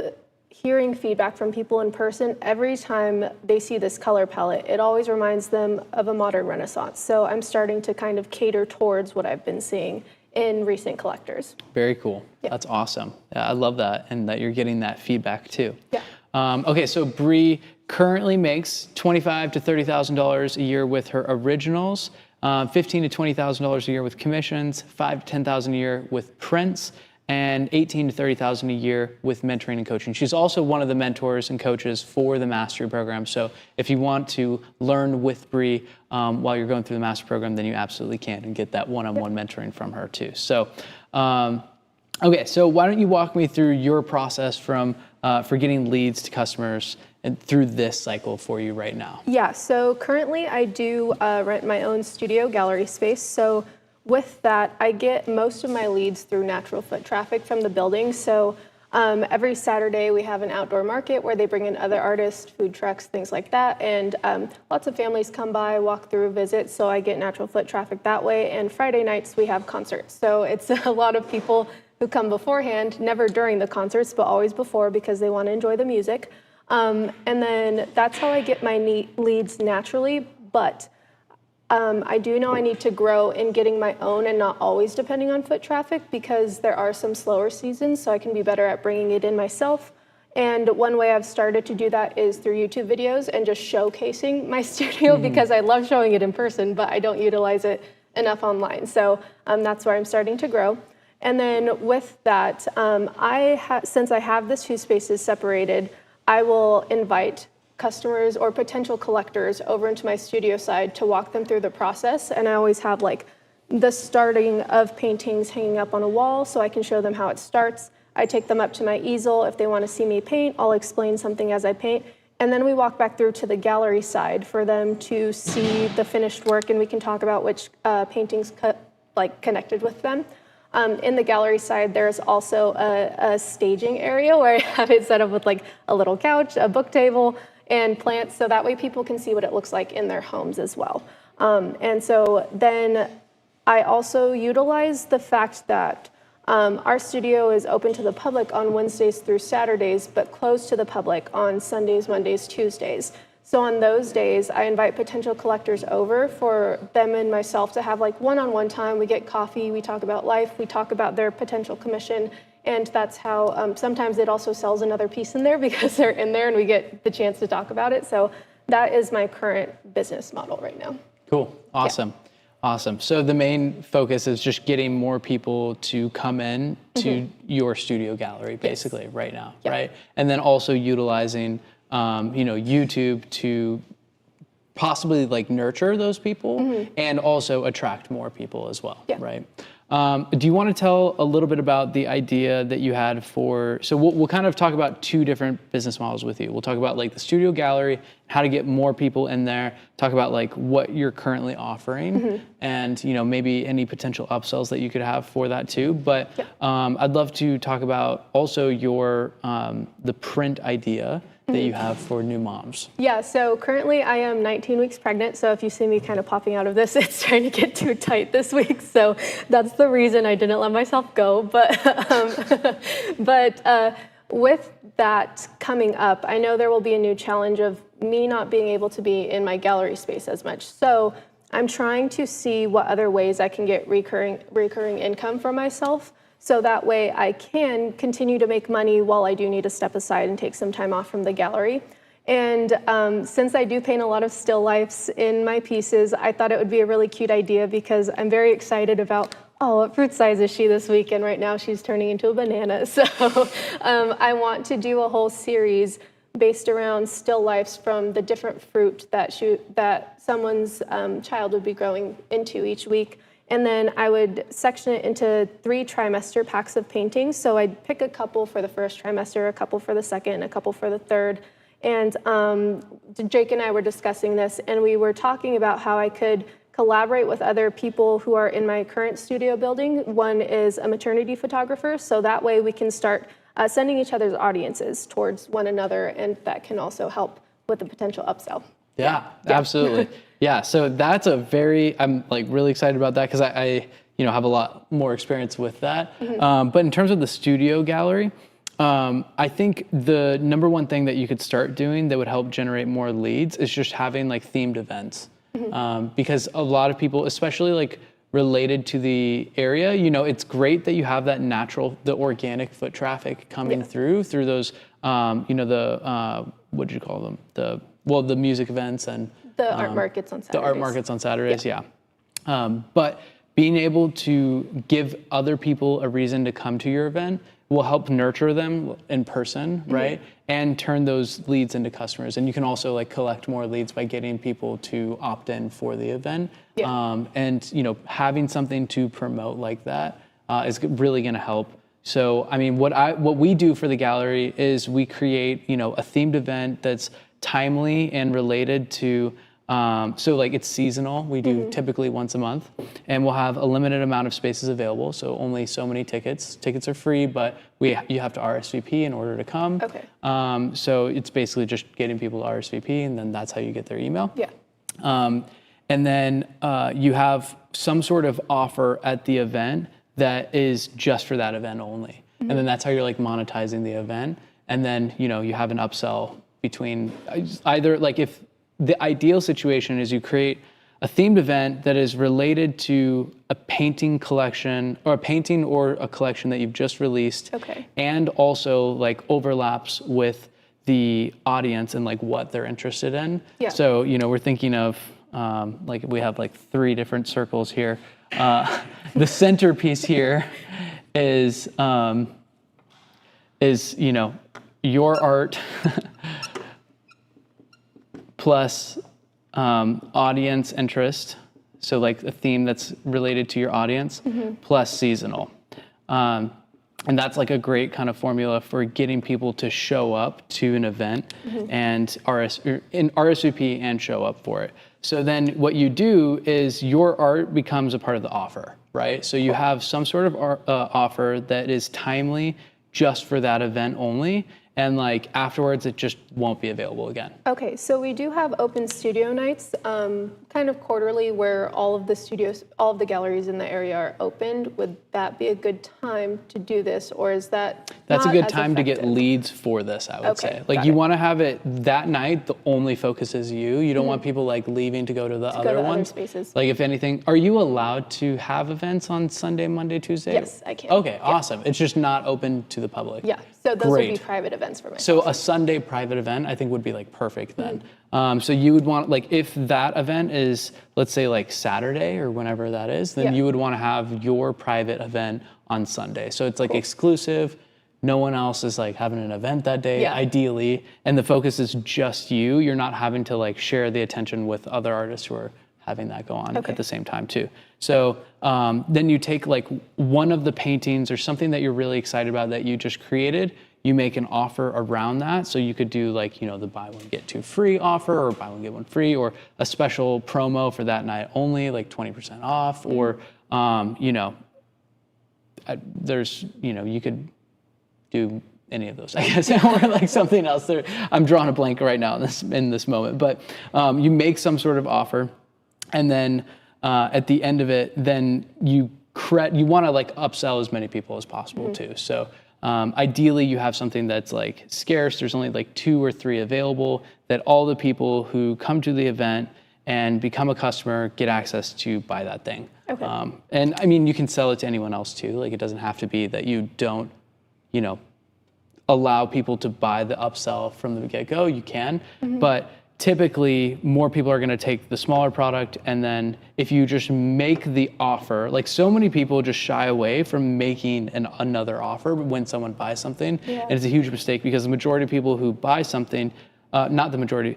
hearing feedback from people in person, every time they see this color palette, it always reminds them of a modern renaissance. So I'm starting to kind of cater towards what I've been seeing in recent collectors. Very cool. Yeah. That's awesome. Yeah, I love that, and that you're getting that feedback too. Yeah. Okay, so Bree currently makes $25,000 to $30,000 a year with her originals, $15,000 to $20,000 a year with commissions, $5,000 to $10,000 a year with prints, and $18,000 to $30,000 a year with mentoring and coaching. She's also one of the mentors and coaches for the Mastery Program. So if you want to learn with Bree while you're going through the Mastery Program, then you absolutely can and get that one-on-one mentoring from her too. So, okay, so why don't you walk me through your process from for getting leads to customers and through this cycle for you right now? Yeah, so currently I do rent my own studio gallery space. So with that, I get most of my leads through natural foot traffic from the building. So every Saturday we have an outdoor market where they bring in other artists, food trucks, things like that. And lots of families come by, walk through, visit. So I get natural foot traffic that way. And Friday nights we have concerts. So it's a lot of people who come beforehand, never during the concerts, but always before because they want to enjoy the music. And then that's how I get my leads naturally. But I do know I need to grow in getting my own and not always depending on foot traffic because there are some slower seasons, so I can be better at bringing it in myself. And one way I've started to do that is through YouTube videos and just showcasing my studio because I love showing it in person, but I don't utilize it enough online. So that's where I'm starting to grow. And then with that, since I have the two spaces separated, I will invite customers or potential collectors over into my studio side to walk them through the process. And I always have like the starting of paintings hanging up on a wall so I can show them how it starts. I take them up to my easel. If they want to see me paint, I'll explain something as I paint. And then we walk back through to the gallery side for them to see the finished work and we can talk about which paintings connected with them. In the gallery side, there's also a staging area where I have it set up with like a little couch, a book table, and plants, so that way people can see what it looks like in their homes as well. And so then I also utilize the fact that Our studio is open to the public on Wednesdays through Saturdays, but closed to the public on Sundays, Mondays, Tuesdays. So on those days, I invite potential collectors over for them and myself to have like one-on-one time. We get coffee, we talk about life, we talk about their potential commission, and that's how sometimes it also sells another piece in there because they're in there and we get the chance to talk about it. So that is my current business model right now. Cool. Awesome. Yeah. Awesome. So the main focus is just getting more people to come in to your studio gallery, basically, right now, right? And then also utilizing, YouTube to possibly like nurture those people and also attract more people as well, right? Do you want to tell a little bit about the idea that you had for, so we'll kind of talk about two different business models with you. We'll talk about like the studio gallery, how to get more people in there, talk about like what you're currently offering and, maybe any potential upsells that you could have for that too. But I'd love to talk about also your, the print idea that you have for new moms. Yeah, so currently I am 19 weeks pregnant. So if you see me kind of popping out of this, it's trying to get too tight this week. So that's the reason I didn't let myself go. But, with that coming up, I know there will be a new challenge of me not being able to be in my gallery space as much. So I'm trying to see what other ways I can get recurring income for myself. So that way I can continue to make money while I do need to step aside and take some time off from the gallery. And since I do paint a lot of still lifes in my pieces, I thought it would be a really cute idea because I'm very excited about, what fruit size is she this week? And right now she's turning into a banana. So I want to do a whole series based around still lifes from the different fruit that someone's child would be growing into each week. And then I would section it into 3 trimester packs of paintings. So I'd pick a couple for the first trimester, a couple for the second, and a couple for the third. And Jake and I were discussing this, and we were talking about how I could collaborate with other people who are in my current studio building. One is a maternity photographer, so that way we can start sending each other's audiences towards one another, and that can also help with the potential upsell. Yeah. Absolutely. Yeah, so that's I'm like really excited about that because I have a lot more experience with that. But in terms of the studio gallery, I think the number one thing that you could start doing that would help generate more leads is just having like themed events. Because a lot of people, especially like related to the area, it's great that you have that the organic foot traffic coming through those, what did you call them? The music events and the art markets on Saturdays. The art markets on Saturdays, but being able to give other people a reason to come to your event will help nurture them in person, right? And turn those leads into customers. And you can also like collect more leads by getting people to opt in for the event. And having something to promote like that is really going to help. So, I mean, what we do for the gallery is we create, a themed event that's timely and related to, so like it's seasonal. We do typically once a month, and we'll have a limited amount of spaces available. So only so many tickets. Tickets are free, but you have to RSVP in order to come. Okay. So it's basically just getting people to RSVP, and then that's how you get their email. Yeah. And then you have some sort of offer at the event that is just for that event only. And then that's how you're like monetizing the event. And then, you have an upsell between either like if the ideal situation is you create a themed event that is related to a painting collection or a collection that you've just released. Okay. And also like overlaps with the audience and like what they're interested in. Yeah. So, we're thinking of like we have like 3 different circles here. The centerpiece here is your art plus audience interest, so like a theme that's related to your audience, plus seasonal. And that's like a great kind of formula for getting people to show up to an event and RSVP and show up for it. So then what you do is your art becomes a part of the offer, right? So you have some sort of offer that is timely just for that event only, and like afterwards it just won't be available again. Okay, so we do have open studio nights, kind of quarterly, where all of the galleries in the area are opened. Would that be a good time to do this, or is that That's not a good as time to get effective? leads for this, I would Okay, say. Like got you it. want to have it that night, the only focus is you. You don't want people like leaving to go to the go other to other ones. spaces. Like if anything, are you allowed to have events on Sunday, Monday, Tuesday? Yes, I can. Okay, Yeah. awesome. It's just not open to the public. Yeah, so those would be Great. private events for myself. So a Sunday private event, I think, would be like perfect then. Mm-hmm. So you would want, like, if that event is, let's say, like Saturday or whenever that is, then Yeah. you would want to have your private event on Sunday. So it's like exclusive. No one else is like having an event that day, Yeah. ideally, and the focus is just you. You're not having to like share the attention with other artists who are having that go on at the same time too. So then you take like one of the paintings or something that you're really excited about that you just created, you make an offer around that. So you could do like, you know, the buy one, get two free offer, or buy one, get one free, or a special promo for that night only, like 20% off, or, you know, there's, you know, you could do any of those, I guess, or like something else. I'm drawing a blank right now in this moment, but you make some sort of offer, and then at the end of it, then you want to like upsell as many people as possible too. So ideally, you have something that's like scarce. There's only like 2 or 3 available, that all the people who come to the event and become a customer get access to buy that thing. Okay. And I mean, you can sell it to anyone else too. Like it doesn't have to be that you don't, you know, allow people to buy the upsell from the get-go. You can, but typically more people are going to take the smaller product, and then if you just make the offer, like so many people just shy away from making another offer when someone buys something, and it's a huge mistake, because the majority of people who buy something, not the majority,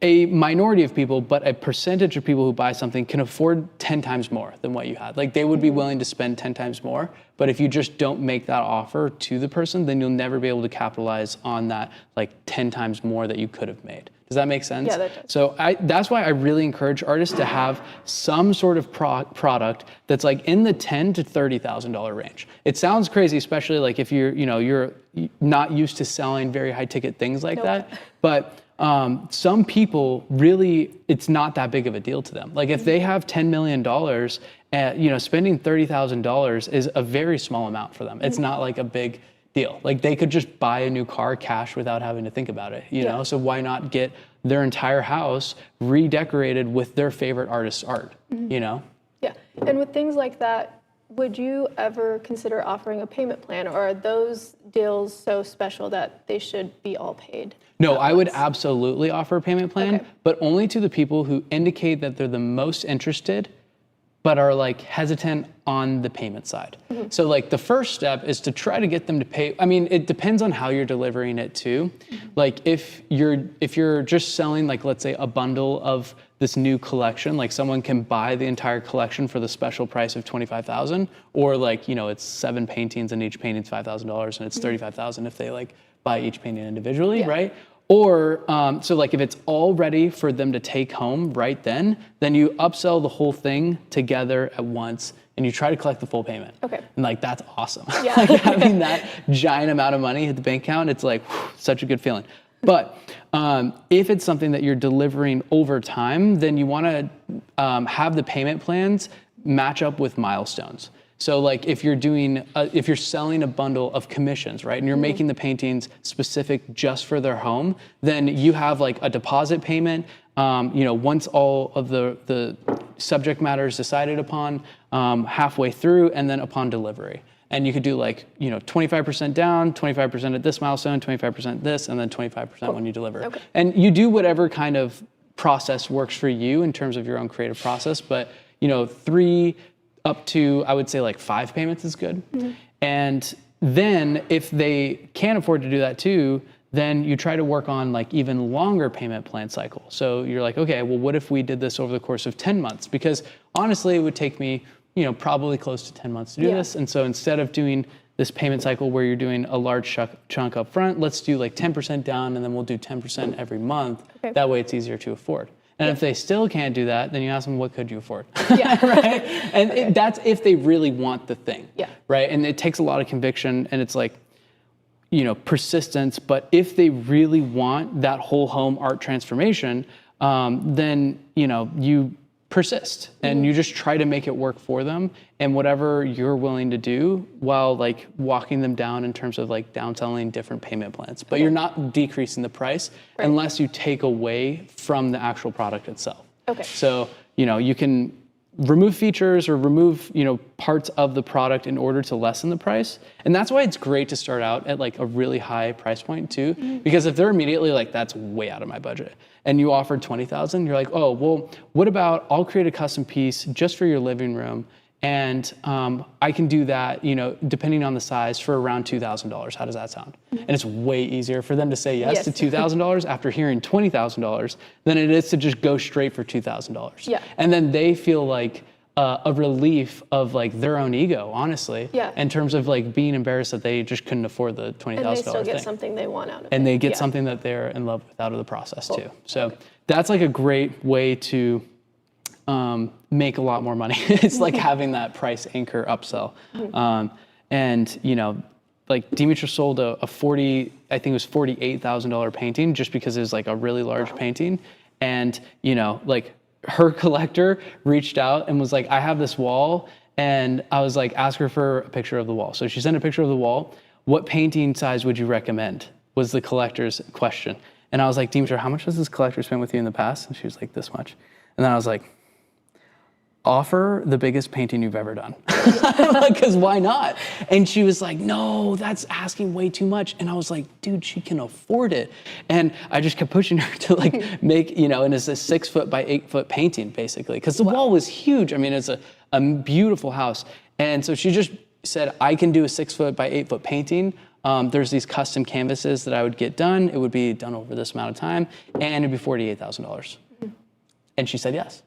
a minority of people, but a percentage of people who buy something can afford 10 times more than what you had. Like they would be willing to spend 10 times more, but if you just don't make that offer to the person, then you'll never be able to capitalize on that like 10 times more that you could have made. Does that make sense? Yeah, that does. So that's why I really encourage artists to have some sort of product that's like in the $10,000 to $30,000 range. It sounds crazy, especially like if you're not used to selling very high ticket things like that, but some people really, it's not that big of a deal to them. Like if they have $10 million, spending $30,000 is a very small amount for them. It's not like a big deal. Like they could just buy a new car cash without having to think about it, you know? So why not get their entire house redecorated with their favorite artist's art, you know? Yeah, and with things like that, would you ever consider offering a payment plan, or are those deals so special that they should be all paid? No, I would absolutely offer a payment plan, Okay. but only to the people who indicate that they're the most interested, but are like hesitant on the payment side. So like the first step is to try to get them to pay. I mean, it depends on how you're delivering it too. Like if you're just selling, like, let's say a bundle of this new collection, like someone can buy the entire collection for the special price of $25,000, or like, it's 7 paintings and each painting's $5,000 and it's $35,000 if they like buy each painting individually, right? Or, so like if it's all ready for them to take home right then you upsell the whole thing together at once and you try to collect the full payment. Okay. And like, that's awesome. Yeah. Like having that giant amount of money hit the bank account, it's like, whew, such a good feeling. But if it's something that you're delivering over time, then you want to have the payment plans match up with milestones. So like if you're selling a bundle of commissions, right, and you're making the paintings specific just for their home, then you have like a deposit payment, once all of the subject matter is decided upon, halfway through, and then upon delivery. And you could do like, 25% down, 25% at this milestone, 25% this, and then 25% when you deliver. Okay. And you do whatever kind of process works for you in terms of your own creative process, but 3 up to, I would say, like 5 payments is good. And then if they can't afford to do that too, then you try to work on like even longer payment plan cycle. So you're like, okay, well, what if we did this over the course of 10 months? Because honestly, it would take me, probably close to 10 months to do this. And so instead of doing this payment cycle where you're doing a large chunk up front, let's do like 10% down and then we'll do 10% every month. Okay. That way it's easier to afford. And if they still can't do that, then you ask them, what could you afford? Yeah. Right? And that's if they really want the thing. Yeah. Right? And it takes a lot of conviction. And it's like, persistence, but if they really want that whole home art transformation, then, you persist and you just try to make it work for them, and whatever you're willing to do while like walking them down in terms of like downselling different payment plans, but you're not decreasing the price unless you take away from the actual product itself. Okay. So, you can remove features or remove, parts of the product in order to lessen the price. And that's why it's great to start out at like a really high price point too, because if they're immediately like, that's way out of my budget, and you offered 20,000, you're like, oh, well, what about I'll create a custom piece just for your living room, and I can do that, depending on the size, for around $2,000. How does that sound? And it's way easier for them to say yes to $2,000 after hearing $20,000 than it is to just go straight for $2,000. Yeah. And then they feel like a relief of like their own ego, honestly, in terms of like being embarrassed that they just couldn't afford the $20,000 And they still get thing. something they want out of it. And they get something that they're in love with out of the process too. So that's like a great way to make a lot more money. It's like having that price anchor upsell. And, like Dimitra sold a I think it was $48,000 painting just because it was like a really large painting. And, like her collector reached out and was like, I have this wall. And I was like, ask her for a picture of the wall. So she sent a picture of the wall. What painting size would you recommend? Was the collector's question. And I was like, Dimitra, how much has this collector spent with you in the past? And she was like, this much. And then I was like, offer the biggest painting you've ever done. Because why not? And she was like, no, that's asking way too much. And I was like, dude, she can afford it. And I just kept pushing her to like make, and it's a 6 foot by 8 foot painting basically. Because the wall was huge. I mean, it's a beautiful house. And so she just said, I can do a 6 foot by 8 foot painting. There's these custom canvases that I would get done. It would be done over this amount of time, and it'd be $48,000. And she said yes.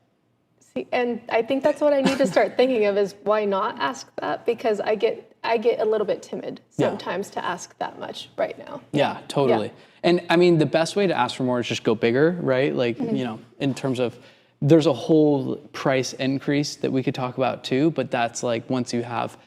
See, and I think that's what I need to start thinking of is why not ask that? Because I get a little bit timid sometimes to ask that much right now. Yeah, totally. Yeah. And I mean, the best way to ask for more is just go bigger, right? Like, in terms of, there's a whole price increase that we could talk about too, but that's like once you have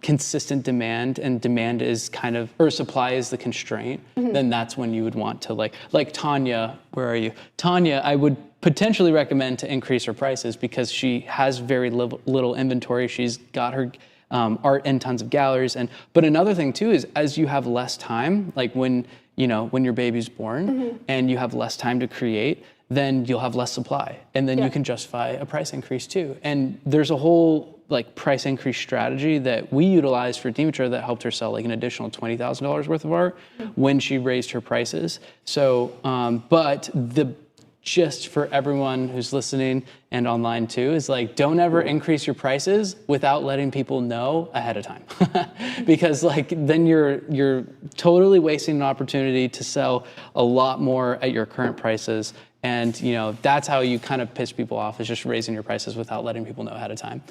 consistent demand, and demand is or supply is the constraint, then that's when you would want to like Tanya, where are you? Tanya, I would potentially recommend to increase her prices because she has very little inventory. She's got her art in tons of galleries. But another thing too is as you have less time, like when your baby's born and you have less time to create, then you'll have less supply, and then you can justify a price increase too. And there's a whole like price increase strategy that we utilized for Dimitra that helped her sell like an additional $20,000 worth of art when she raised her prices. So, but the gist for everyone who's listening and online too is like, don't ever increase your prices without letting people know ahead of time. Because like then you're totally wasting an opportunity to sell a lot more at your current prices. And that's how you kind of piss people off, is just raising your prices without letting people know ahead of time.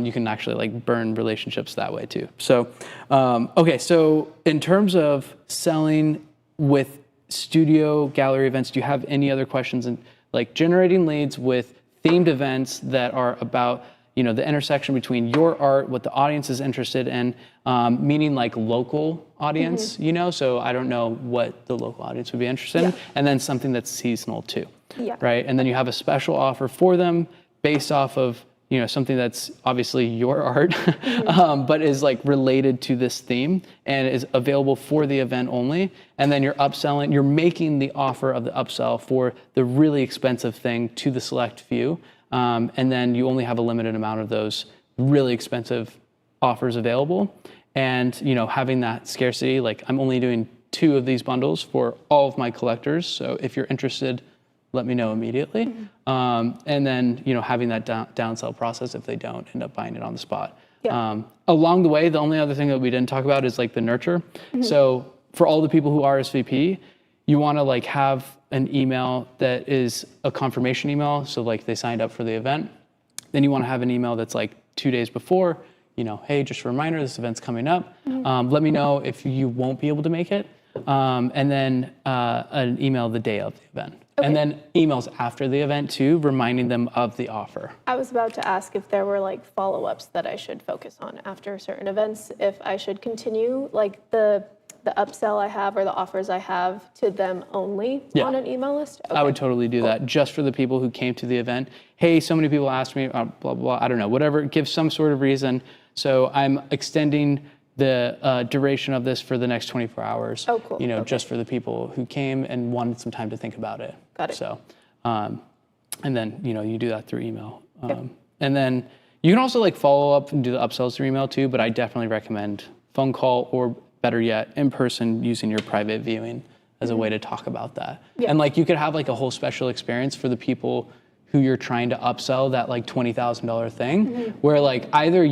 You can actually like burn relationships that way too. So, okay, so in terms of selling with studio gallery events, do you have any other questions? And like generating leads with themed events that are about the intersection between your art, what the audience is interested in, meaning like local audience, so I don't know what the local audience would be interested in, and then something that's seasonal too, right? And then you have a special offer for them based off of something that's obviously your art, but is like related to this theme and is available for the event only. And then you're upselling, you're making the offer of the upsell for the really expensive thing to the select few. And then you only have a limited amount of those really expensive offers available. And, having that scarcity, like I'm only doing 2 of these bundles for all of my collectors. So if you're interested, let me know immediately. And then, having that downsell process if they don't end up buying it on the spot. Along the way, the only other thing that we didn't talk about is like the nurture. So for all the people who RSVP, you want to like have an email that is a confirmation email. So like they signed up for the event. Then you want to have an email that's like 2 days before, hey, just a reminder, this event's coming up. Let me know if you won't be able to make it. And then an email the day of the event. And then emails after the event too, reminding them of the offer. I was about to ask if there were like follow-ups that I should focus on after certain events, if I should continue like the upsell I have or the offers I have to them only on an email list. I would totally do that just for the people who came to the event. Hey, so many people asked me, blah, blah, blah, I don't know, whatever, give some sort of reason. So I'm extending the duration of this for the next 24 hours, you know, just for the people who came and wanted some time to think about it. Got it. So, and then, you know, you do that through email. And then you can also like follow up and do the upsells through email too, but I definitely recommend phone call or better yet, in person using your private viewing as a way to talk about that. And like you could have like a whole special experience for the people who you're trying to upsell that like $20,000 thing, where like either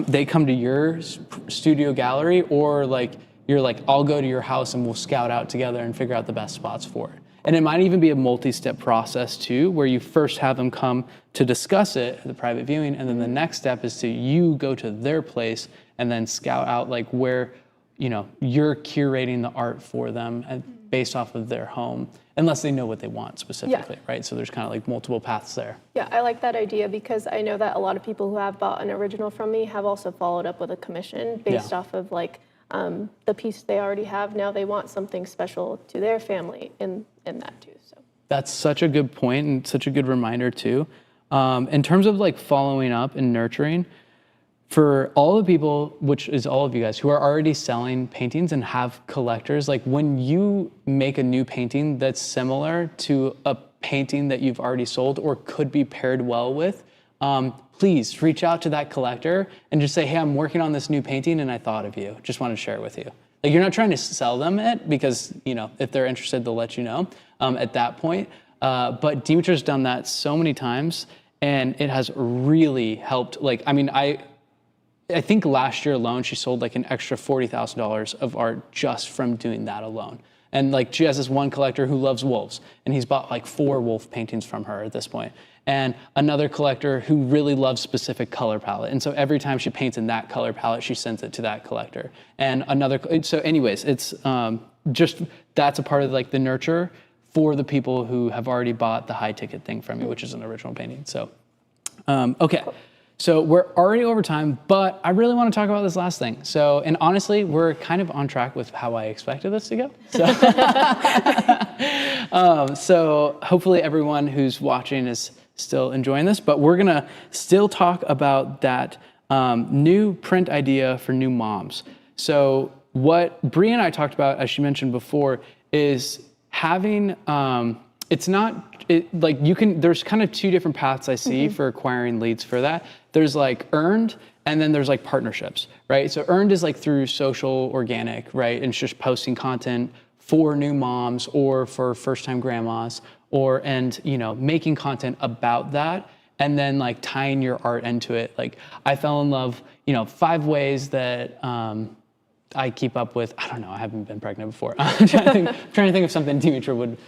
they come to your studio gallery, or like you're like, I'll go to your house and we'll scout out together and figure out the best spots for it. And it might even be a multi-step process too, where you first have them come to discuss it at the private viewing, and then the next step is to you go to their place and then scout out like where, you know, you're curating the art for them and based off of their home, unless they know what they want specifically, right? So there's kind of like multiple paths there. Yeah, I like that idea because I know that a lot of people who have bought an original from me have also followed up with a commission based off of like the piece they already have. Now they want something special to their family in that too. So that's such a good point and such a good reminder too. In terms of like following up and nurturing, for all the people, which is all of you guys, who are already selling paintings and have collectors, like when you make a new painting that's similar to a painting that you've already sold or could be paired well with, please reach out to that collector and just say, hey, I'm working on this new painting and I thought of you. Just wanted to share it with you. Like you're not trying to sell them it because, you know, if they're interested, they'll let you know at that point. But Dimitra's done that so many times and it has really helped. Like, I mean, I think last year alone, she sold like an extra $40,000 of art just from doing that alone. And like she has this one collector who loves wolves and he's bought like 4 wolf paintings from her at this point. And another collector who really loves specific color palette. And so every time she paints in that color palette, she sends it to that collector. And another, so anyways, it's just, that's a part of like the nurture for the people who have already bought the high ticket thing from you, which is an original painting. So, okay. So we're already over time, but I really want to talk about this last thing. So, and honestly, we're kind of on track with how I expected this to go. So, so hopefully everyone who's watching is still enjoying this, but we're gonna still talk about that new print idea for new moms. So what Bree and I talked about, as she mentioned before, is having, like you can, there's kind of 2 different paths I see for acquiring leads for that. There's like earned, and then there's like partnerships, right? So earned is like through social organic, right? And it's just posting content for new moms or for first-time grandmas, and you know, making content about that, and then like tying your art into it. Like I fell in love, you know, 5 ways that I keep up with, I don't know, I haven't been pregnant before. I'm trying to think of something Dimitra would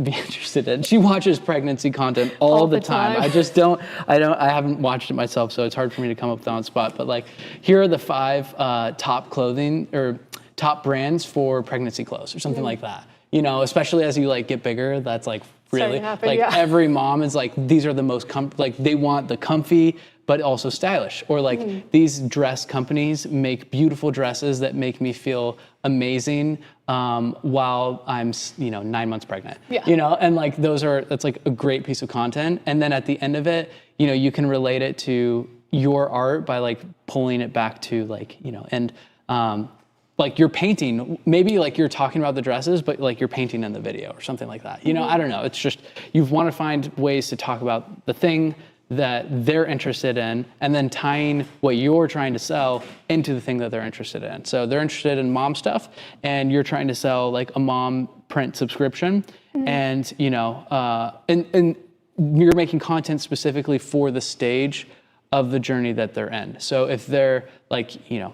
be interested in. She watches pregnancy content all the time. I haven't watched it myself, so it's hard for me to come up with that on the spot. But like, here are the 5 top clothing or top brands for pregnancy clothes or something like that. You know, especially as you like get bigger, that's like really like every mom is like, these are the most like they want the comfy but also stylish, or like these dress companies make beautiful dresses that make me feel amazing while I'm, you know, 9 months pregnant. You know, and like that's like a great piece of content. And then at the end of it, you know, you can relate it to your art by like pulling it back to like, you know, and like you're painting, maybe like you're talking about the dresses, but like you're painting in the video or something like that. You know, I don't know. It's just, you want to find ways to talk about the thing that they're interested in, and then tying what you're trying to sell into the thing that they're interested in. So they're interested in mom stuff, and you're trying to sell like a mom print subscription, and you know, and you're making content specifically for the stage of the journey that they're in. So if they're like, you know,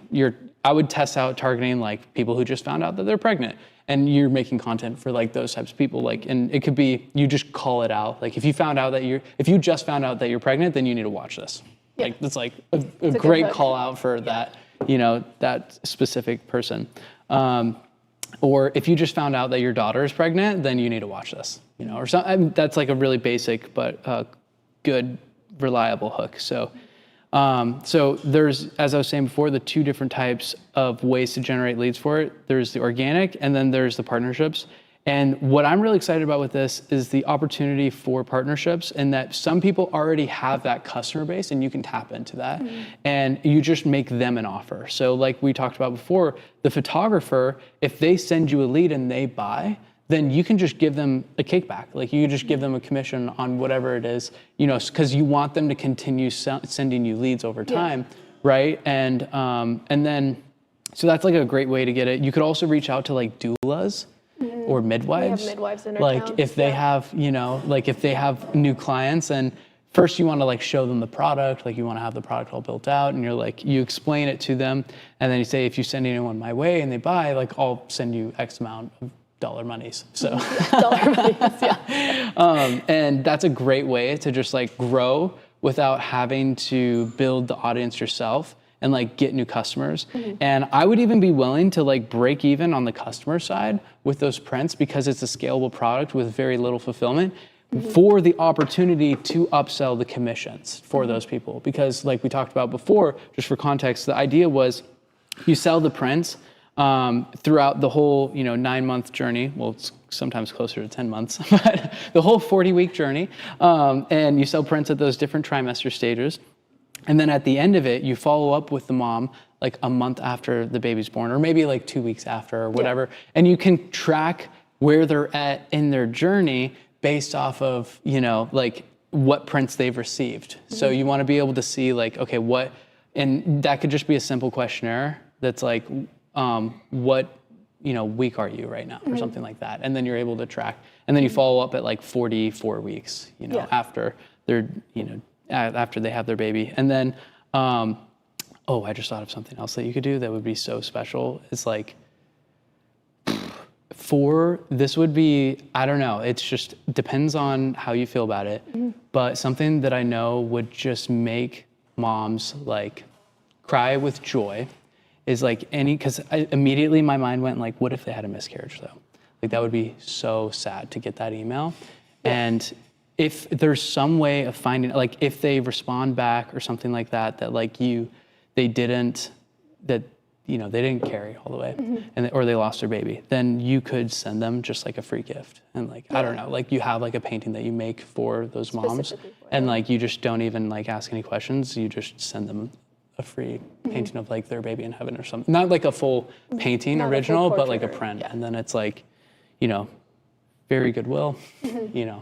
I would test out targeting like people who just found out that they're pregnant, and you're making content for like those types of people. Like, and it could be, you just call it out. Like if you just found out that you're pregnant, then you need to watch this. Like that's like a great call out for that, you know, that specific person. Or if you just found out that your daughter is pregnant, then you need to watch this. you know, or something. I mean, that's like a really basic but good, reliable hook. So, so there's, as I was saying before, the two different types of ways to generate leads for it. There's the organic, and then there's the partnerships. And what I'm really excited about with this is the opportunity for partnerships, and that some people already have that customer base and you can tap into that, and you just make them an offer. So like we talked about before, the photographer, if they send you a lead and they buy, then you can just give them a kickback. Like you just give them a commission on whatever it is, you know, because you want them to continue sending you leads over time, right? And then, so that's like a great way to get it. You could also reach out to like doulas or midwives. We have midwives in our like town. if they have, you know, like if they have new clients, and first you want to like show them the product, like you want to have the product all built out, and you're like, you explain it to them, and then you say, if you send anyone my way and they buy, like I'll send you X amount of dollar monies. So Dollar monies, yeah. and that's a great way to just like grow without having to build the audience yourself and like get new customers. And I would even be willing to like break even on the customer side with those prints, because it's a scalable product with very little fulfillment, for the opportunity to upsell the commissions for those people. Because like we talked about before, just for context, the idea was you sell the prints throughout the whole, you know, 9-month journey. Well, it's sometimes closer to 10 months, but the whole 40-week journey. And you sell prints at those different trimester stages. And then at the end of it, you follow up with the mom like a month after the baby's born, or maybe like 2 weeks after or whatever. And you can track where they're at in their journey based off of, you know, like what prints they've received. So you want to be able to see like, okay, what, and that could just be a simple questionnaire that's like, what, you know, week are you right now, or something like that. And then you're able to track, and then you follow up at like 44 weeks, you know, after they're, you know, after they have their baby. And then, oh, I just thought of something else that you could do that would be so special. It's like, this would be, I don't know, it's just depends on how you feel about it, but something that I know would just make moms like cry with joy is like because immediately my mind went like, what if they had a miscarriage though? Like that would be so sad to get that email. And if there's some way of finding, like if they respond back or something like that, that like they didn't carry all the way, and or they lost their baby, then you could send them just like a free gift. And like, I don't know, like you have like a painting that you make for those moms, and like you just don't even like ask any questions. You just send them a free painting of like their baby in heaven or something. Not like a full painting original, but like a print. And then it's like, you know, very goodwill, you know,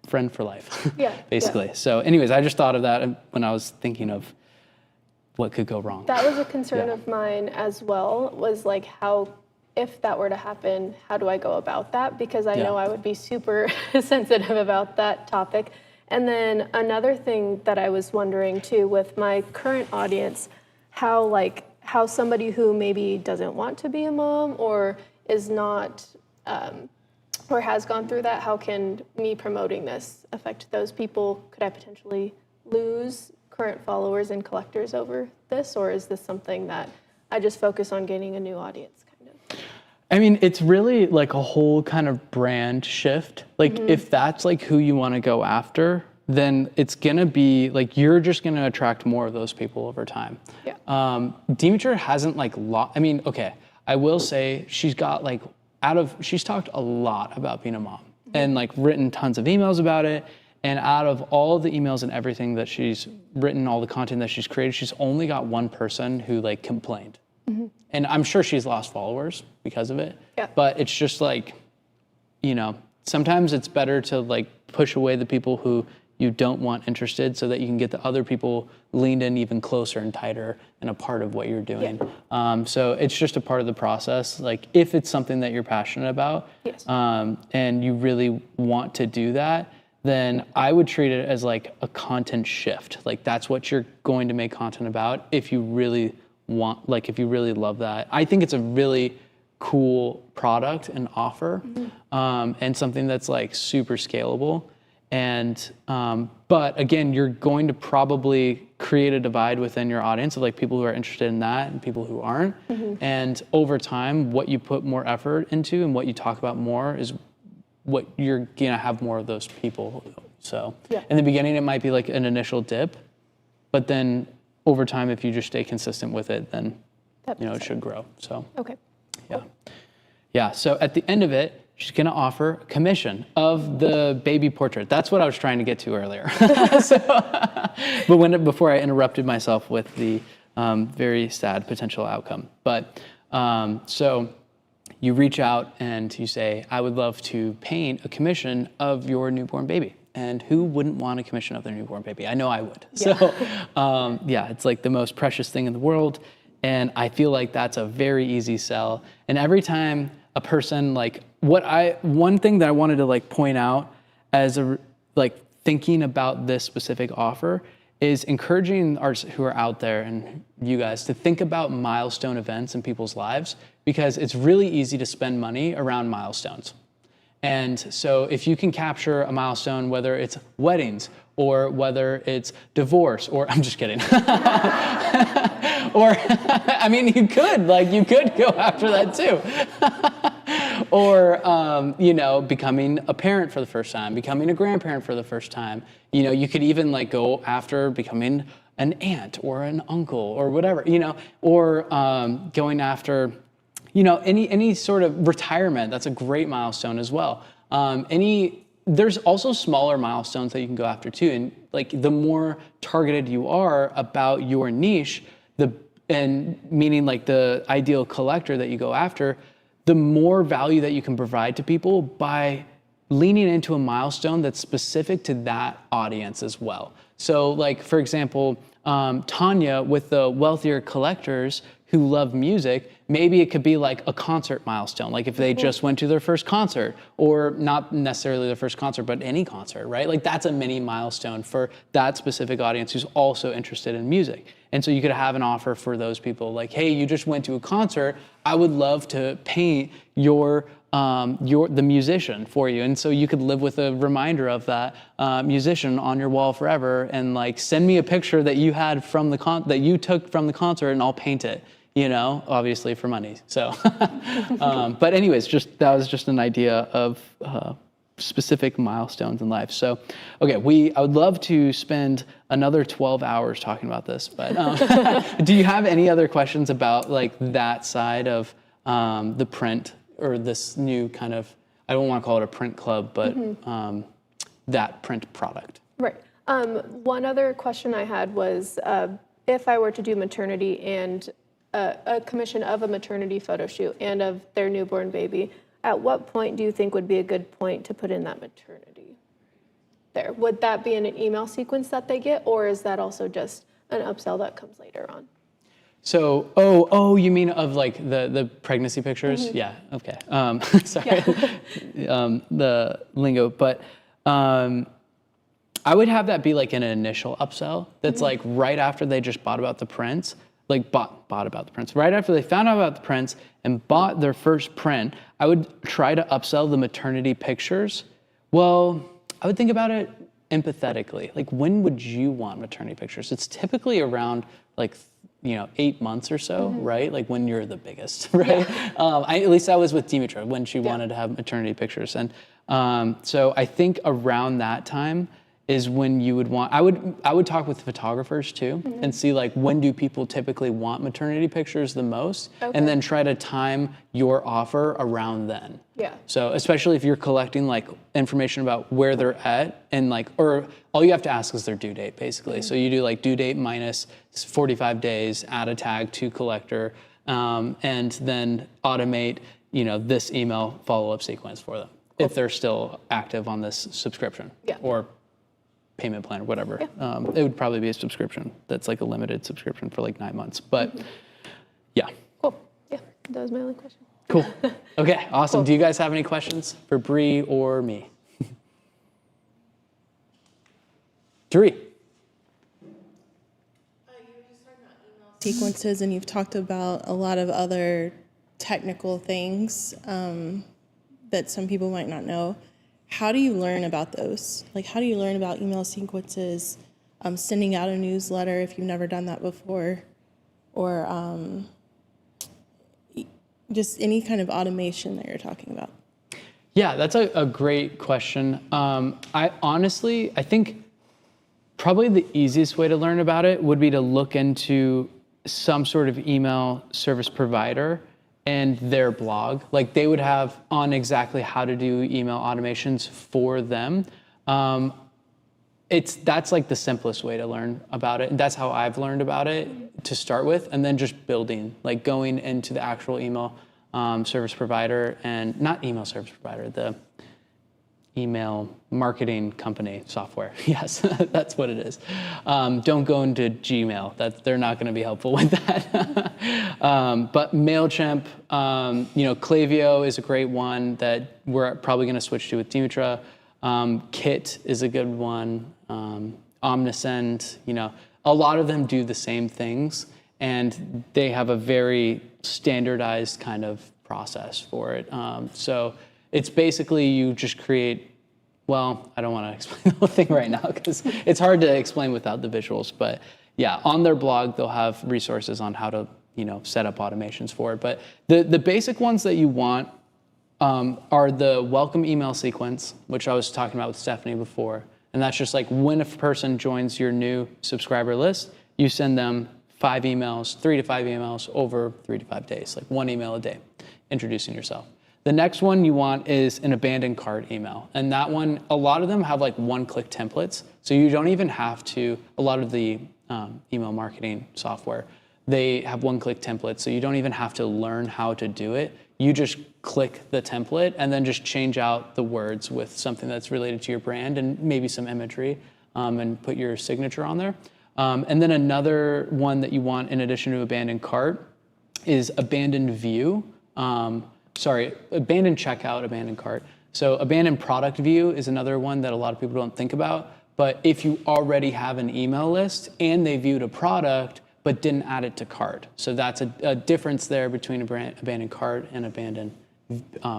friend for life, basically. So anyways, I just thought of that when I was thinking of what could go wrong. That was a concern of mine as well, was like how, if that were to happen, how do I go about that? Because I know I would be super sensitive about that topic. And then another thing that I was wondering too, with my current audience, how somebody who maybe doesn't want to be a mom or is not, or has gone through that, how can me promoting this affect those people? Could I potentially lose current followers and collectors over this, or is this something that I just focus on gaining a new audience kind of? I mean, it's really like a whole kind of brand shift. Like if that's like who you want to go after, then it's gonna be like, you're just gonna attract more of those people over time. Demetra hasn't like I mean, okay, I will say she's got like she's talked a lot about being a mom and like written tons of emails about it. And out of all the emails and everything that she's written, all the content that she's created, she's only got one person who like complained. And I'm sure she's lost followers because of it. But it's just like, you know, sometimes it's better to like push away the people who you don't want interested so that you can get the other people leaned in even closer and tighter and a part of what you're doing. So it's just a part of the process. Like if it's something that you're passionate about and you really want to do that, then I would treat it as like a content shift. Like that's what you're going to make content about if you really want, like if you really love that. I think it's a really cool product and offer and something that's like super scalable. And, but again, you're going to probably create a divide within your audience of like people who are interested in that and people who aren't. And over time, what you put more effort into and what you talk about more is what you're gonna have more of those people. So Yeah. in the beginning, it might be like an initial dip, but then over time, if you just stay consistent with it, then it should grow. So Okay. yeah. So at the end of it, she's gonna offer a commission of the baby portrait. That's what I was trying to get to earlier. But before I interrupted myself with the very sad potential outcome. But so you reach out and you say, I would love to paint a commission of your newborn baby. And who wouldn't want a commission of their newborn baby? I know I would. Yeah. So it's like the most precious thing in the world. And I feel like that's a very easy sell. And every time a person one thing that I wanted to like point out as thinking about this specific offer is encouraging artists who are out there and you guys to think about milestone events in people's lives, because it's really easy to spend money around milestones. And so if you can capture a milestone, whether it's weddings or whether it's divorce, or I'm just kidding. Or, I mean, you could go after that too. Or, becoming a parent for the first time, becoming a grandparent for the first time. You could even go after becoming an aunt or an uncle or whatever, or going after, any sort of retirement. That's a great milestone as well. There's also smaller milestones that you can go after too. And the more targeted you are about your niche, meaning the ideal collector that you go after, the more value that you can provide to people by leaning into a milestone that's specific to that audience as well. So for example, Tanya with the wealthier collectors who love music, maybe it could be a concert milestone, if they just went to their first concert, or not necessarily their first concert, but any concert, right? That's a mini milestone for that specific audience who's also interested in music. And so you could have an offer for those people, hey, you just went to a concert, I would love to paint the musician for you. And so you could live with a reminder of that musician on your wall forever, and send me a picture that you had that you took from the concert, and I'll paint it, obviously for money. So, but anyways, that was just an idea of specific milestones in life. So, okay, I would love to spend another 12 hours talking about this, but do you have any other questions about that side of the print, or this new kind of, I don't want to call it a print club, but that print product? Right. One other question I had was, if I were to do maternity and a commission of a maternity photo shoot and of their newborn baby, at what point do you think would be a good point to put in that maternity there? Would that be in an email sequence that they get, or is that also just an upsell that comes later on? So, you mean of the pregnancy pictures? Mm-hmm. Yeah, okay. Sorry, the lingo, but I would have that be an initial upsell that's right after they just bought about the prints, bought about the prints. Right after they found out about the prints and bought their first print, I would try to upsell the maternity pictures. Well, I would think about it empathetically. When would you want maternity pictures? It's typically around 8 months or so, right? When you're the biggest, right? Yeah. At least I was with Dimitra when she wanted to have maternity pictures. And so I think around that time is when you would want, I would talk with photographers too, and see when do people typically want maternity pictures the most, and then try to time your offer around then. Yeah. So especially if you're collecting information about where they're at, and or all you have to ask is their due date basically. So you do due date minus 45 days, add a tag to collector, and then automate this email follow-up sequence for them if they're still active on this subscription or payment plan or whatever. Yeah. It would probably be a subscription that's a limited subscription for 9 months, but yeah. Cool. Yeah, that was my only question. Cool. Okay, awesome. Cool. Do you guys have any questions for Bree or me? Dree. You were just talking about email sequences, and you've talked about a lot of other technical things that some people might not know. How do you learn about those? How do you learn about email sequences, sending out a newsletter if you've never done that before, or just any kind of automation that you're talking about? Yeah, that's a great question. I think probably the easiest way to learn about it would be to look into some sort of email service provider and their blog. Like they would have on exactly how to do email automations for them. That's like the simplest way to learn about it. That's how I've learned about it to start with, and then just building, like going into the actual email service provider, and not email service provider, the email marketing company software. Yes, that's what it is. Don't go into Gmail. They're not going to be helpful with that. But MailChimp, Klaviyo is a great one that we're probably going to switch to with Dimitra. Kit is a good one. Omnisend, a lot of them do the same things, and they have a very standardized kind of process for it. So it's basically you just create, well, I don't want to explain the whole thing right now because it's hard to explain without the visuals, but yeah, on their blog, they'll have resources on how to, set up automations for it. But the basic ones that you want are the welcome email sequence, which I was talking about with Stephanie before. And that's just like when a person joins your new subscriber list, you send them 3 to 5 emails over 3 to 5 days, like 1 email a day, introducing yourself. The next one you want is an abandoned cart email. And that one, a lot of them have like one-click templates. So you don't even have to, a lot of the email marketing software, they have one-click templates. So you don't even have to learn how to do it. You just click the template and then just change out the words with something that's related to your brand and maybe some imagery and put your signature on there. And then another one that you want in addition to abandoned cart is abandoned view. Abandoned checkout, abandoned cart. So abandoned product view is another one that a lot of people don't think about. But if you already have an email list and they viewed a product but didn't add it to cart. So that's a difference there between abandoned cart and abandoned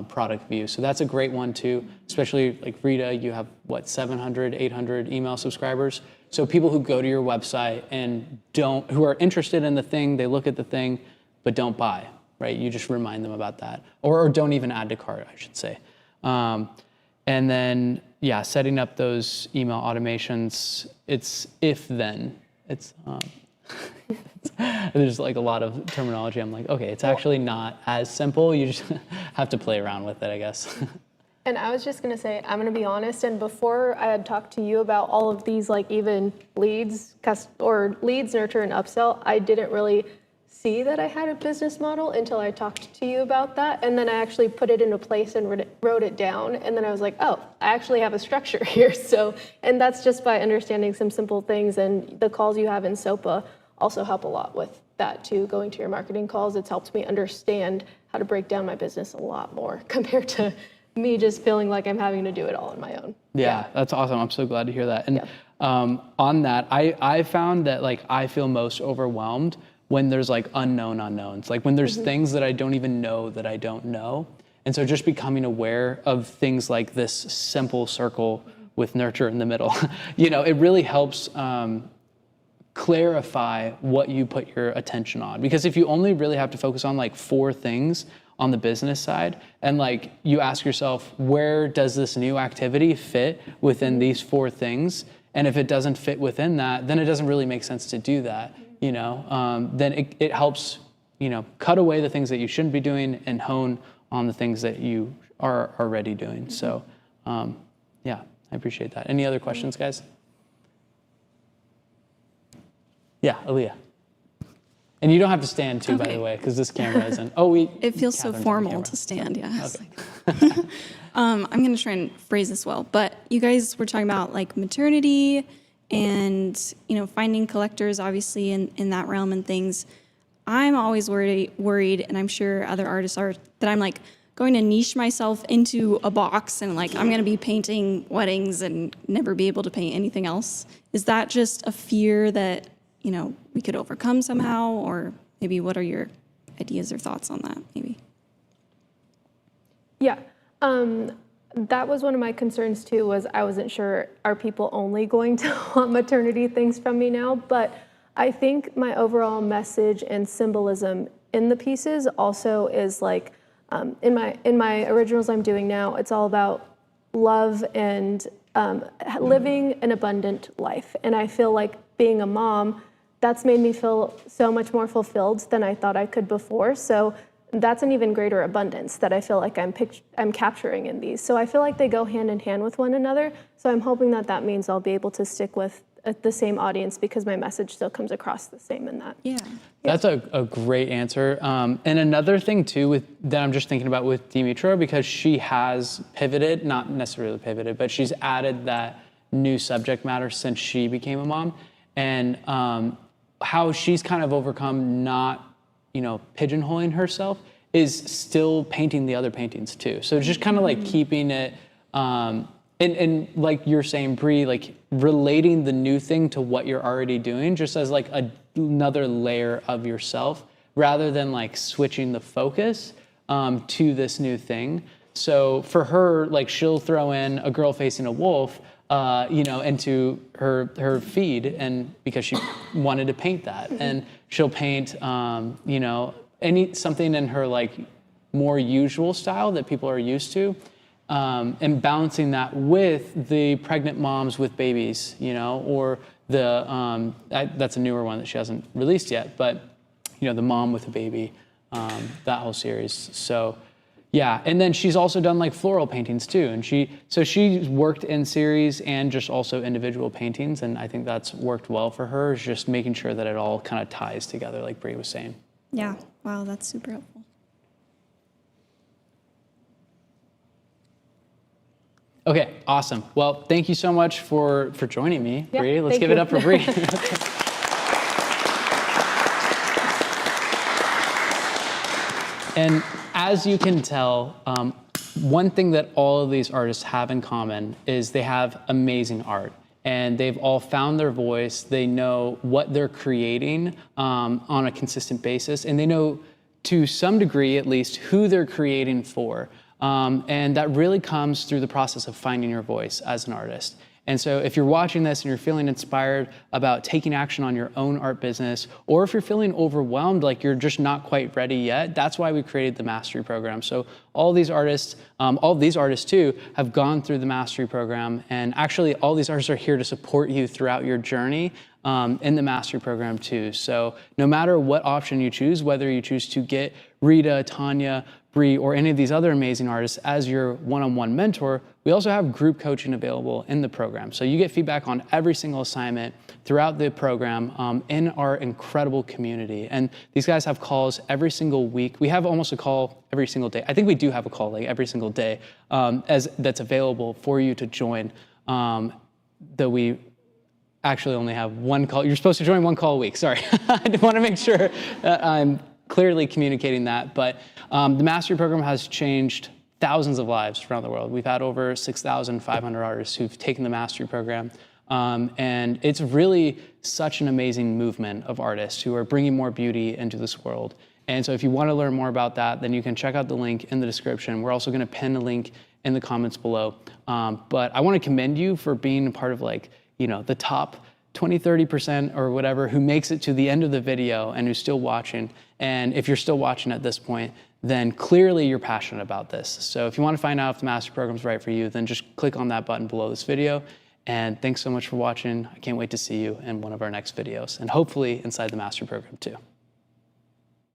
product view. So that's a great one too, especially like Rita, you have 700, 800 email subscribers. So people who go to your website and who are interested in the thing, they look at the thing, but don't buy, right? You just remind them about that. Or don't even add to cart, I should say. And then, setting up those email automations, it's if-then. It's, there's like a lot of terminology. I'm like, okay, it's actually not as simple. You just have to play around with it, I guess. And I was just going to say, I'm going to be honest, and before I had talked to you about all of these, like even leads, nurture, and upsell, I didn't really see that I had a business model until I talked to you about that. And then I actually put it into place and wrote it down. And then I was like, oh, I actually have a structure here. So, and that's just by understanding some simple things. And the calls you have in SOPA also help a lot with that too. Going to your marketing calls, it's helped me understand how to break down my business a lot more compared to me just feeling like I'm having to do it all on my own. Yeah, that's awesome. I'm so glad to hear that. And on that, I found that like I feel most overwhelmed when there's like unknown unknowns, like when there's things that I don't even know that I don't know. And so just becoming aware of things like this simple circle with nurture in the middle, it really helps clarify what you put your attention on. Because if you only really have to focus on like 4 things on the business side, and like you ask yourself, where does this new activity fit within these 4 things? And if it doesn't fit within that, then it doesn't really make sense to do that. Then it helps, cut away the things that you shouldn't be doing and hone on the things that you are already doing. So, I appreciate that. Any other questions, guys? Yeah, Aaliyah. And you don't have to stand too, by the way, because this camera isn't. It feels so formal to stand, yeah. Okay. I'm going to try and phrase this well, but you guys were talking about like maternity and, finding collectors, obviously, in that realm and things. I'm always worried, and I'm sure other artists are, that I'm like going to niche myself into a box and like I'm going to be painting weddings and never be able to paint anything else. Is that just a fear that, we could overcome somehow? Or maybe what are your ideas or thoughts on that, maybe? Yeah. That was one of my concerns too, was I wasn't sure, are people only going to want maternity things from me now? But I think my overall message and symbolism in the pieces also is like, In my originals I'm doing now, it's all about love and living an abundant life. And I feel like being a mom, that's made me feel so much more fulfilled than I thought I could before. So that's an even greater abundance that I feel like I'm capturing in these. So I feel like they go hand in hand with one another. So I'm hoping that that means I'll be able to stick with the same audience because my message still comes across the same in that. Yeah. That's a great answer. And another thing too that I'm just thinking about with Dimitra, because she has pivoted, not necessarily pivoted, but she's added that new subject matter since she became a mom, and how she's kind of overcome not, pigeonholing herself is still painting the other paintings too. So it's just kind of like keeping it, and like you're saying, Bree, like relating the new thing to what you're already doing, just as like another layer of yourself, rather than like switching the focus to this new thing. So for her, like she'll throw in a girl facing a wolf, into her feed, and because she wanted to paint that, and she'll paint, something in her like more usual style that people are used to, and balancing that with the pregnant moms with babies, or the that's a newer one that she hasn't released yet, but the mom with a baby, that whole series. So. Yeah, and then she's also done like floral paintings too, and she's worked in series and just also individual paintings, and I think that's worked well for her. Is just making sure that it all kind of ties together, like Bree was saying. Yeah. Wow, that's super helpful. Okay, awesome. Well, thank you so much for joining me, Yeah, Bree. Let's thank give you. it up for Bree. And as you can tell, one thing that all of these artists have in common is they have amazing art, and they've all found their voice. They know what they're creating on a consistent basis, and they know to some degree at least who they're creating for. And that really comes through the process of finding your voice as an artist. And so if you're watching this and you're feeling inspired about taking action on your own art business, or if you're feeling overwhelmed, like you're just not quite ready yet, that's why we created the Mastery Program. So all these artists too, have gone through the Mastery Program. And actually all these artists are here to support you throughout your journey in the Mastery Program too. So no matter what option you choose, whether you choose to get Rita, Tanya, Bree, or any of these other amazing artists as your one-on-one mentor, we also have group coaching available in the program. So you get feedback on every single assignment throughout the program in our incredible community. And these guys have calls every single week. We have almost a call every single day. I think we do have a call like every single day that's available for you to join. Though we actually only have one call. You're supposed to join one call a week. Sorry, I want to make sure that I'm clearly communicating that. But the Mastery Program has changed thousands of lives around the world. We've had over 6,500 artists who've taken the Mastery Program. And it's really such an amazing movement of artists who are bringing more beauty into this world. And so if you want to learn more about that, then you can check out the link in the description. We're also going to pin a link in the comments below. But I want to commend you for being a part of the top 20, 30% or whatever who makes it to the end of the video and who's still watching. And if you're still watching at this point, then clearly you're passionate about this. So if you want to find out if the Mastery Program is right for you, then just click on that button below this video. And thanks so much for watching. I can't wait to see you in one of our next videos, and hopefully inside the Mastery Program too.